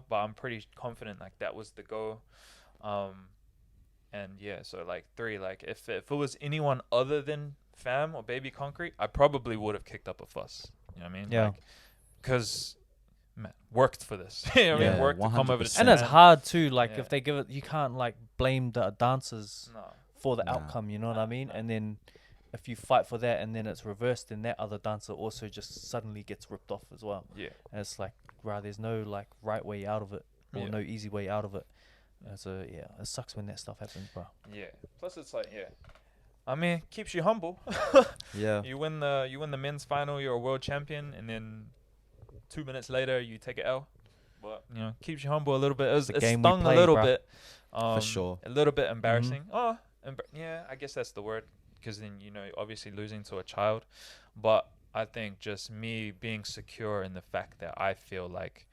but I'm pretty confident like that was the goal. And yeah, so like 3, like if it was anyone other than Fam or Baby Concrete, I probably would have kicked up a fuss. You know what I mean? Yeah. Because man, worked for this. You know what I mean? Yeah, Worked to come over to 100%. And it's Japan. hard too. Like Yeah. if they give it, you can't like blame the dancers No. for the Nah. outcome. You know what I mean? Nah. And then if you fight for that, and then it's reversed, then that other dancer also just suddenly gets ripped off as well. Yeah. And it's like, right, there's no like right way out of it, or Yeah. no easy way out of it. So yeah, it sucks when that stuff happens, bro. Yeah. Plus, it's like, yeah. I mean, keeps you humble. yeah, You win the men's final, you're a world champion, and then 2 minutes later you take an L. But keeps you humble a little bit. the It game we stung play, a little bruh. bit. for sure. A little bit embarrassing. Oh, yeah, I guess that's the word. Because then obviously losing to a child. But I think just me being secure in the fact that I feel like,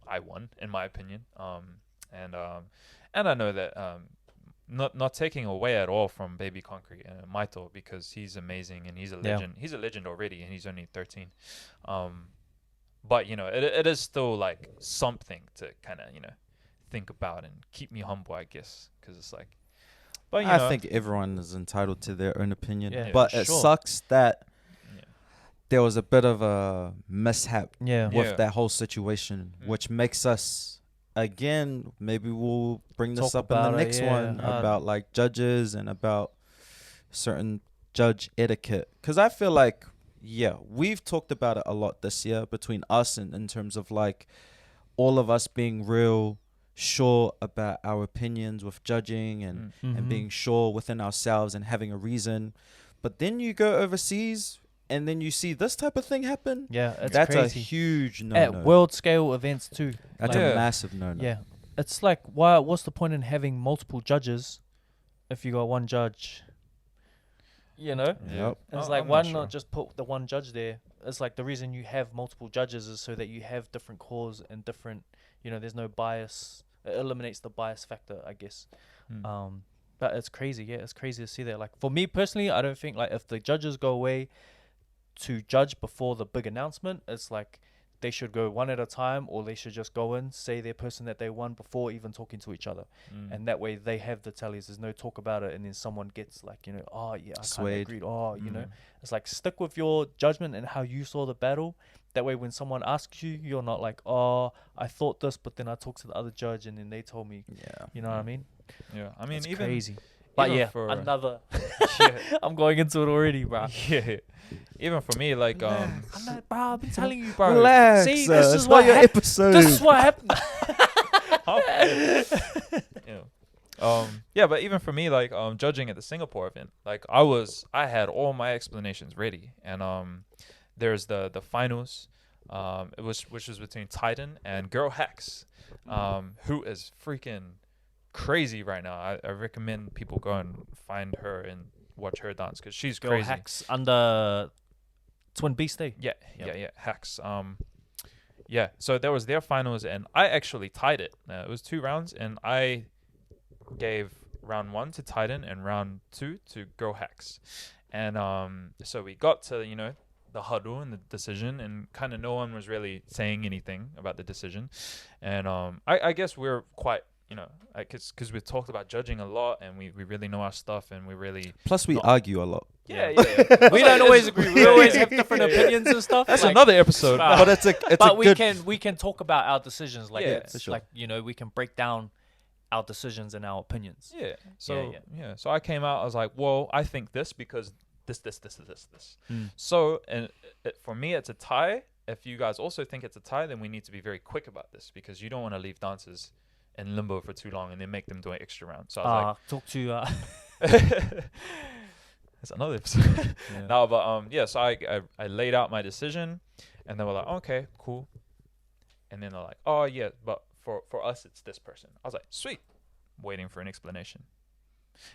I won, in my opinion. And I know that not taking away at all from Baby Concrete and Maito, because he's amazing and he's a Yeah. legend. He's a legend already, and he's only 13. But it is still like something to kind of think about and keep me humble, I guess, because it's like. But I think everyone is entitled to their own opinion, Yeah, but for it sure. sucks that Yeah. there was a bit of a mishap Yeah. Yeah. with that whole situation, Mm. which makes us, again, maybe we'll bring this Talk up in the about it, next yeah. one about like judges and about certain judge etiquette. Because I feel like, yeah, we've talked about it a lot this year between us and in terms of like all of us being real sure about our opinions with judging and Mhm. being sure within ourselves and having a reason. But then you go overseas and then you see this type of thing happen. Yeah, it's That's crazy. a huge At no-no. world scale events too. That's like- a Yeah. massive no-no. Yeah, it's like what's the point in having multiple judges if you got one judge? You know, Yep. and it's I- like I'm why not not sure. just put the one judge there? It's like the reason you have multiple judges is so that you have different calls and different, there's no bias. It eliminates the bias factor, I guess. Mm. But it's crazy, yeah, it's crazy to see that. Like for me personally, I don't think like if the judges go away to judge before the big announcement, it's like they should go one at a time, or they should just go in, say their person that they won before even talking to each other, and that way they have the tallies. There's no talk about it, and then someone gets like, oh yeah, I kind of Swayed. agreed. Oh, you know, Mm. it's like stick with your judgment and how you saw the battle. That way, when someone asks you, you're not like, oh, I thought this, but then I talked to the other judge, and then they told me. Yeah. You know what I mean? Yeah, I mean, It's even crazy. But even yeah, for another. yeah, I'm going into it already, bro. yeah, even for me, like I'm not, bro. I've been telling you, bro. Relax. See, this it's is not what your happened. episode. This is what happened. Yeah, but even for me, like judging at the Singapore event, like I had all my explanations ready, and there's the finals, which was between Titan and Girl Hacks, who is freaking crazy right now. I recommend people go and find her and watch her dance because she's Girl crazy. Hacks under Twin Beast, eh? Yeah, Yep. yeah, Hacks. Yeah. So there was their finals, and I actually tied it. It was 2 rounds, and I gave round 1 to Titan and round 2 to Girl Hacks, and so we got to the huddle and the decision, and kind of no one was really saying anything about the decision, and I guess we're quite because we talked about judging a lot, and we really know our stuff, and we really Plus, we not- argue a lot. yeah. We don't always agree. We always have different opinions and stuff. That's like, another episode. But- But it's a But good. we can talk about our decisions. Like, Yeah, it's for sure. like we can break down our decisions and our opinions. Yeah. So yeah. So I came out. I was like, well, I think this because this. Mm. So for me, it's a tie. If you guys also think it's a tie, then we need to be very quick about this because you don't want to leave dancers in limbo for too long and then make them do an extra round. So I was Talk to like, that's another episode. yeah. No, but so I laid out my decision, and they were like, okay, cool. And then they're like, oh yeah, but for us it's this person. I was like, sweet, waiting for an explanation,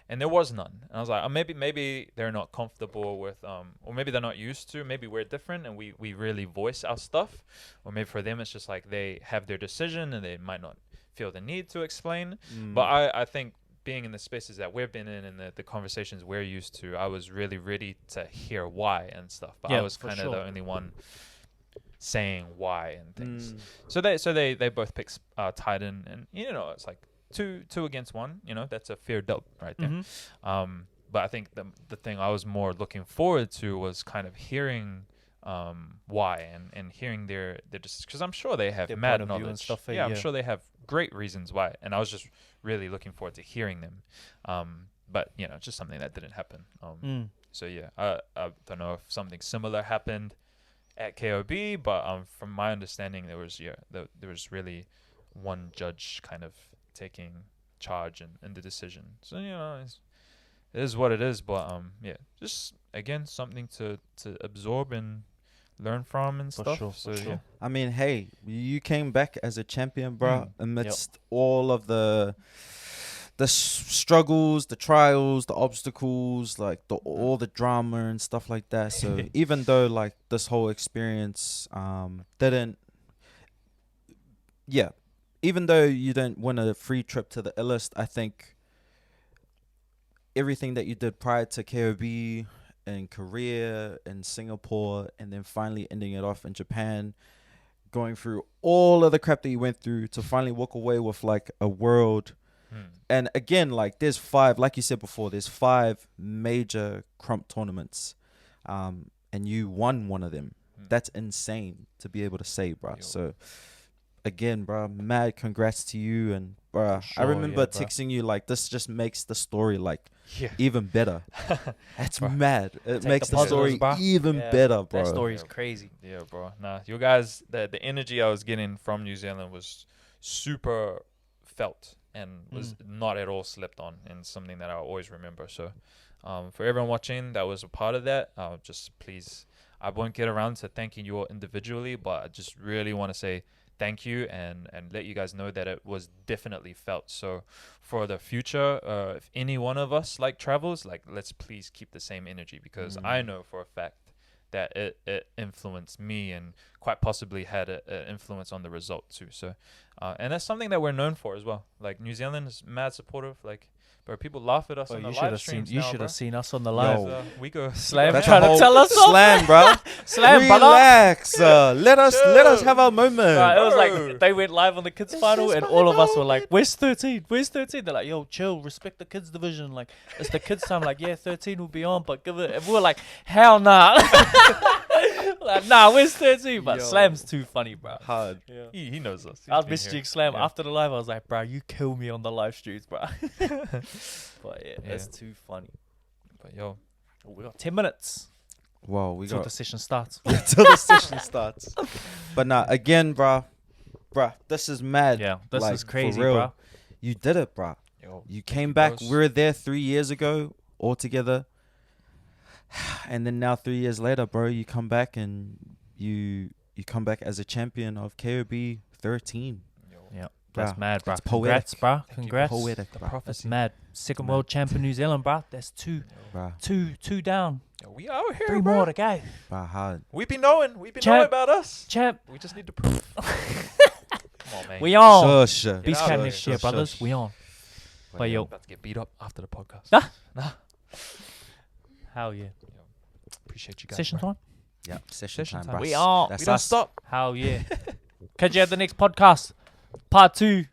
and there was none. And I was like, oh, maybe they're not comfortable with or maybe they're not used to. Maybe we're different and we really voice our stuff, or maybe for them it's just like they have their decision and they might not feel the need to explain. But I think being in the spaces that we've been in and the conversations we're used to, I was really ready to hear why and stuff. But I Yeah, was for kind of sure. the only one saying why and things. Mm. So they both picked Titan, and it's like two against one. That's a fair dub right there. Mhm. But I think the thing I was more looking forward to was kind of hearing why and hearing their because I'm sure they have Their mad point of view and knowledge. stuff, Yeah, I'm yeah. sure they have great reasons why, and I was just really looking forward to hearing them. But it's just something that didn't happen. Mm. So yeah, I don't know if something similar happened at KOB, but from my understanding, there was really one judge kind of taking charge in the decision. So it is what it is. But yeah, just again something to absorb and learn from and For stuff. sure, So for sure. yeah, I mean, hey, you came back as a champion, bro, amidst all of the struggles, the trials, the obstacles, like all the drama and stuff like that. So even though like this whole experience didn't, yeah, even though you didn't win a free trip to the illest, I think everything that you did prior to KOB in Korea and Singapore, and then finally ending it off in Japan, going through all of the crap that you went through to finally walk away with like a world. And again, like there's 5, like you said before, there's 5 major Crump tournaments, and you won one of them. That's insane to be able to say, bro. So again, bro, mad congrats to you. And bro, Sure, I remember yeah, bro. texting you like, this just makes the story like yeah. even better. That's Bro. mad. It Take makes the the story positives, bro. even Yeah, better, bro. That story is Yeah. crazy. Yeah, bro. Nah, you guys, the energy I was getting from New Zealand was super felt and was not at all slept on, and something that I'll always remember. So for everyone watching that was a part of that, just please, I won't get around to thanking you all individually, but I just really want to say thank you and let you guys know that it was definitely felt. So for the future, if any one of us like travels, like let's please keep the same energy, because I know for a fact that it influenced me and quite possibly had an influence on the result too. So and that's something that we're known for as well. Like New Zealand is mad supportive. Like, bro, people laugh at us on the live streams. You should have seen us on the live. Yo. We go Slam That's trying a to whole tell us off. Slam, bro. Slam, brother. Relax. Let us have our moment. Right, it was Bro. like they went live on the kids final, and all of us were like, "Where's 13? Where's 13?" They're like, "Yo, chill, respect the kids division. Like, it's the kids time. Like, yeah, 13 will be on, but give it." And we were like, "Hell nah." Like, nah, where's 13? But Yo. Slam's too funny, bro. Hard. Yeah. He knows us. I was He's been messaging here. Slam Yeah. after the live. I was like, "Bro, you kill me on the live streams, bro." But yeah, that's too funny. But yo, We got 10 minutes Whoa, we till got the session starts. till the session starts. But nah, again, bruh, this is mad. Yeah, this Like, is for crazy, real. bro. You did it, bruh. yo, You thank came you, back. bros. We were there 3 years ago all together. And then now 3 years later, bro, you come back and you come back as a champion of KOB 13. Yo, Yeah, that's Bruh, mad, bro. it's poetic. Congrats, bro. Thank you, Congrats. Poetic, the bruh. That's prophecy. mad. Second Mad. world champion New Zealand, bro. That's Yo, Bruh, two down. yo, we out here, 3 bro. more to go. bruh, hard. We be knowing Champ. knowing about us. Champ, We just need to prove. Come on, man. we on. Shush. Beast out Camp of next here. year, Shush, brothers. shush. We on. But yo, About to get beat up after the podcast. Nah. Hell yeah. Appreciate you guys. Session bro. time. Yeah, session Session time, time. bruh. We on. That's We don't us. stop. Hell yeah. Catch you at the next podcast. Part 2.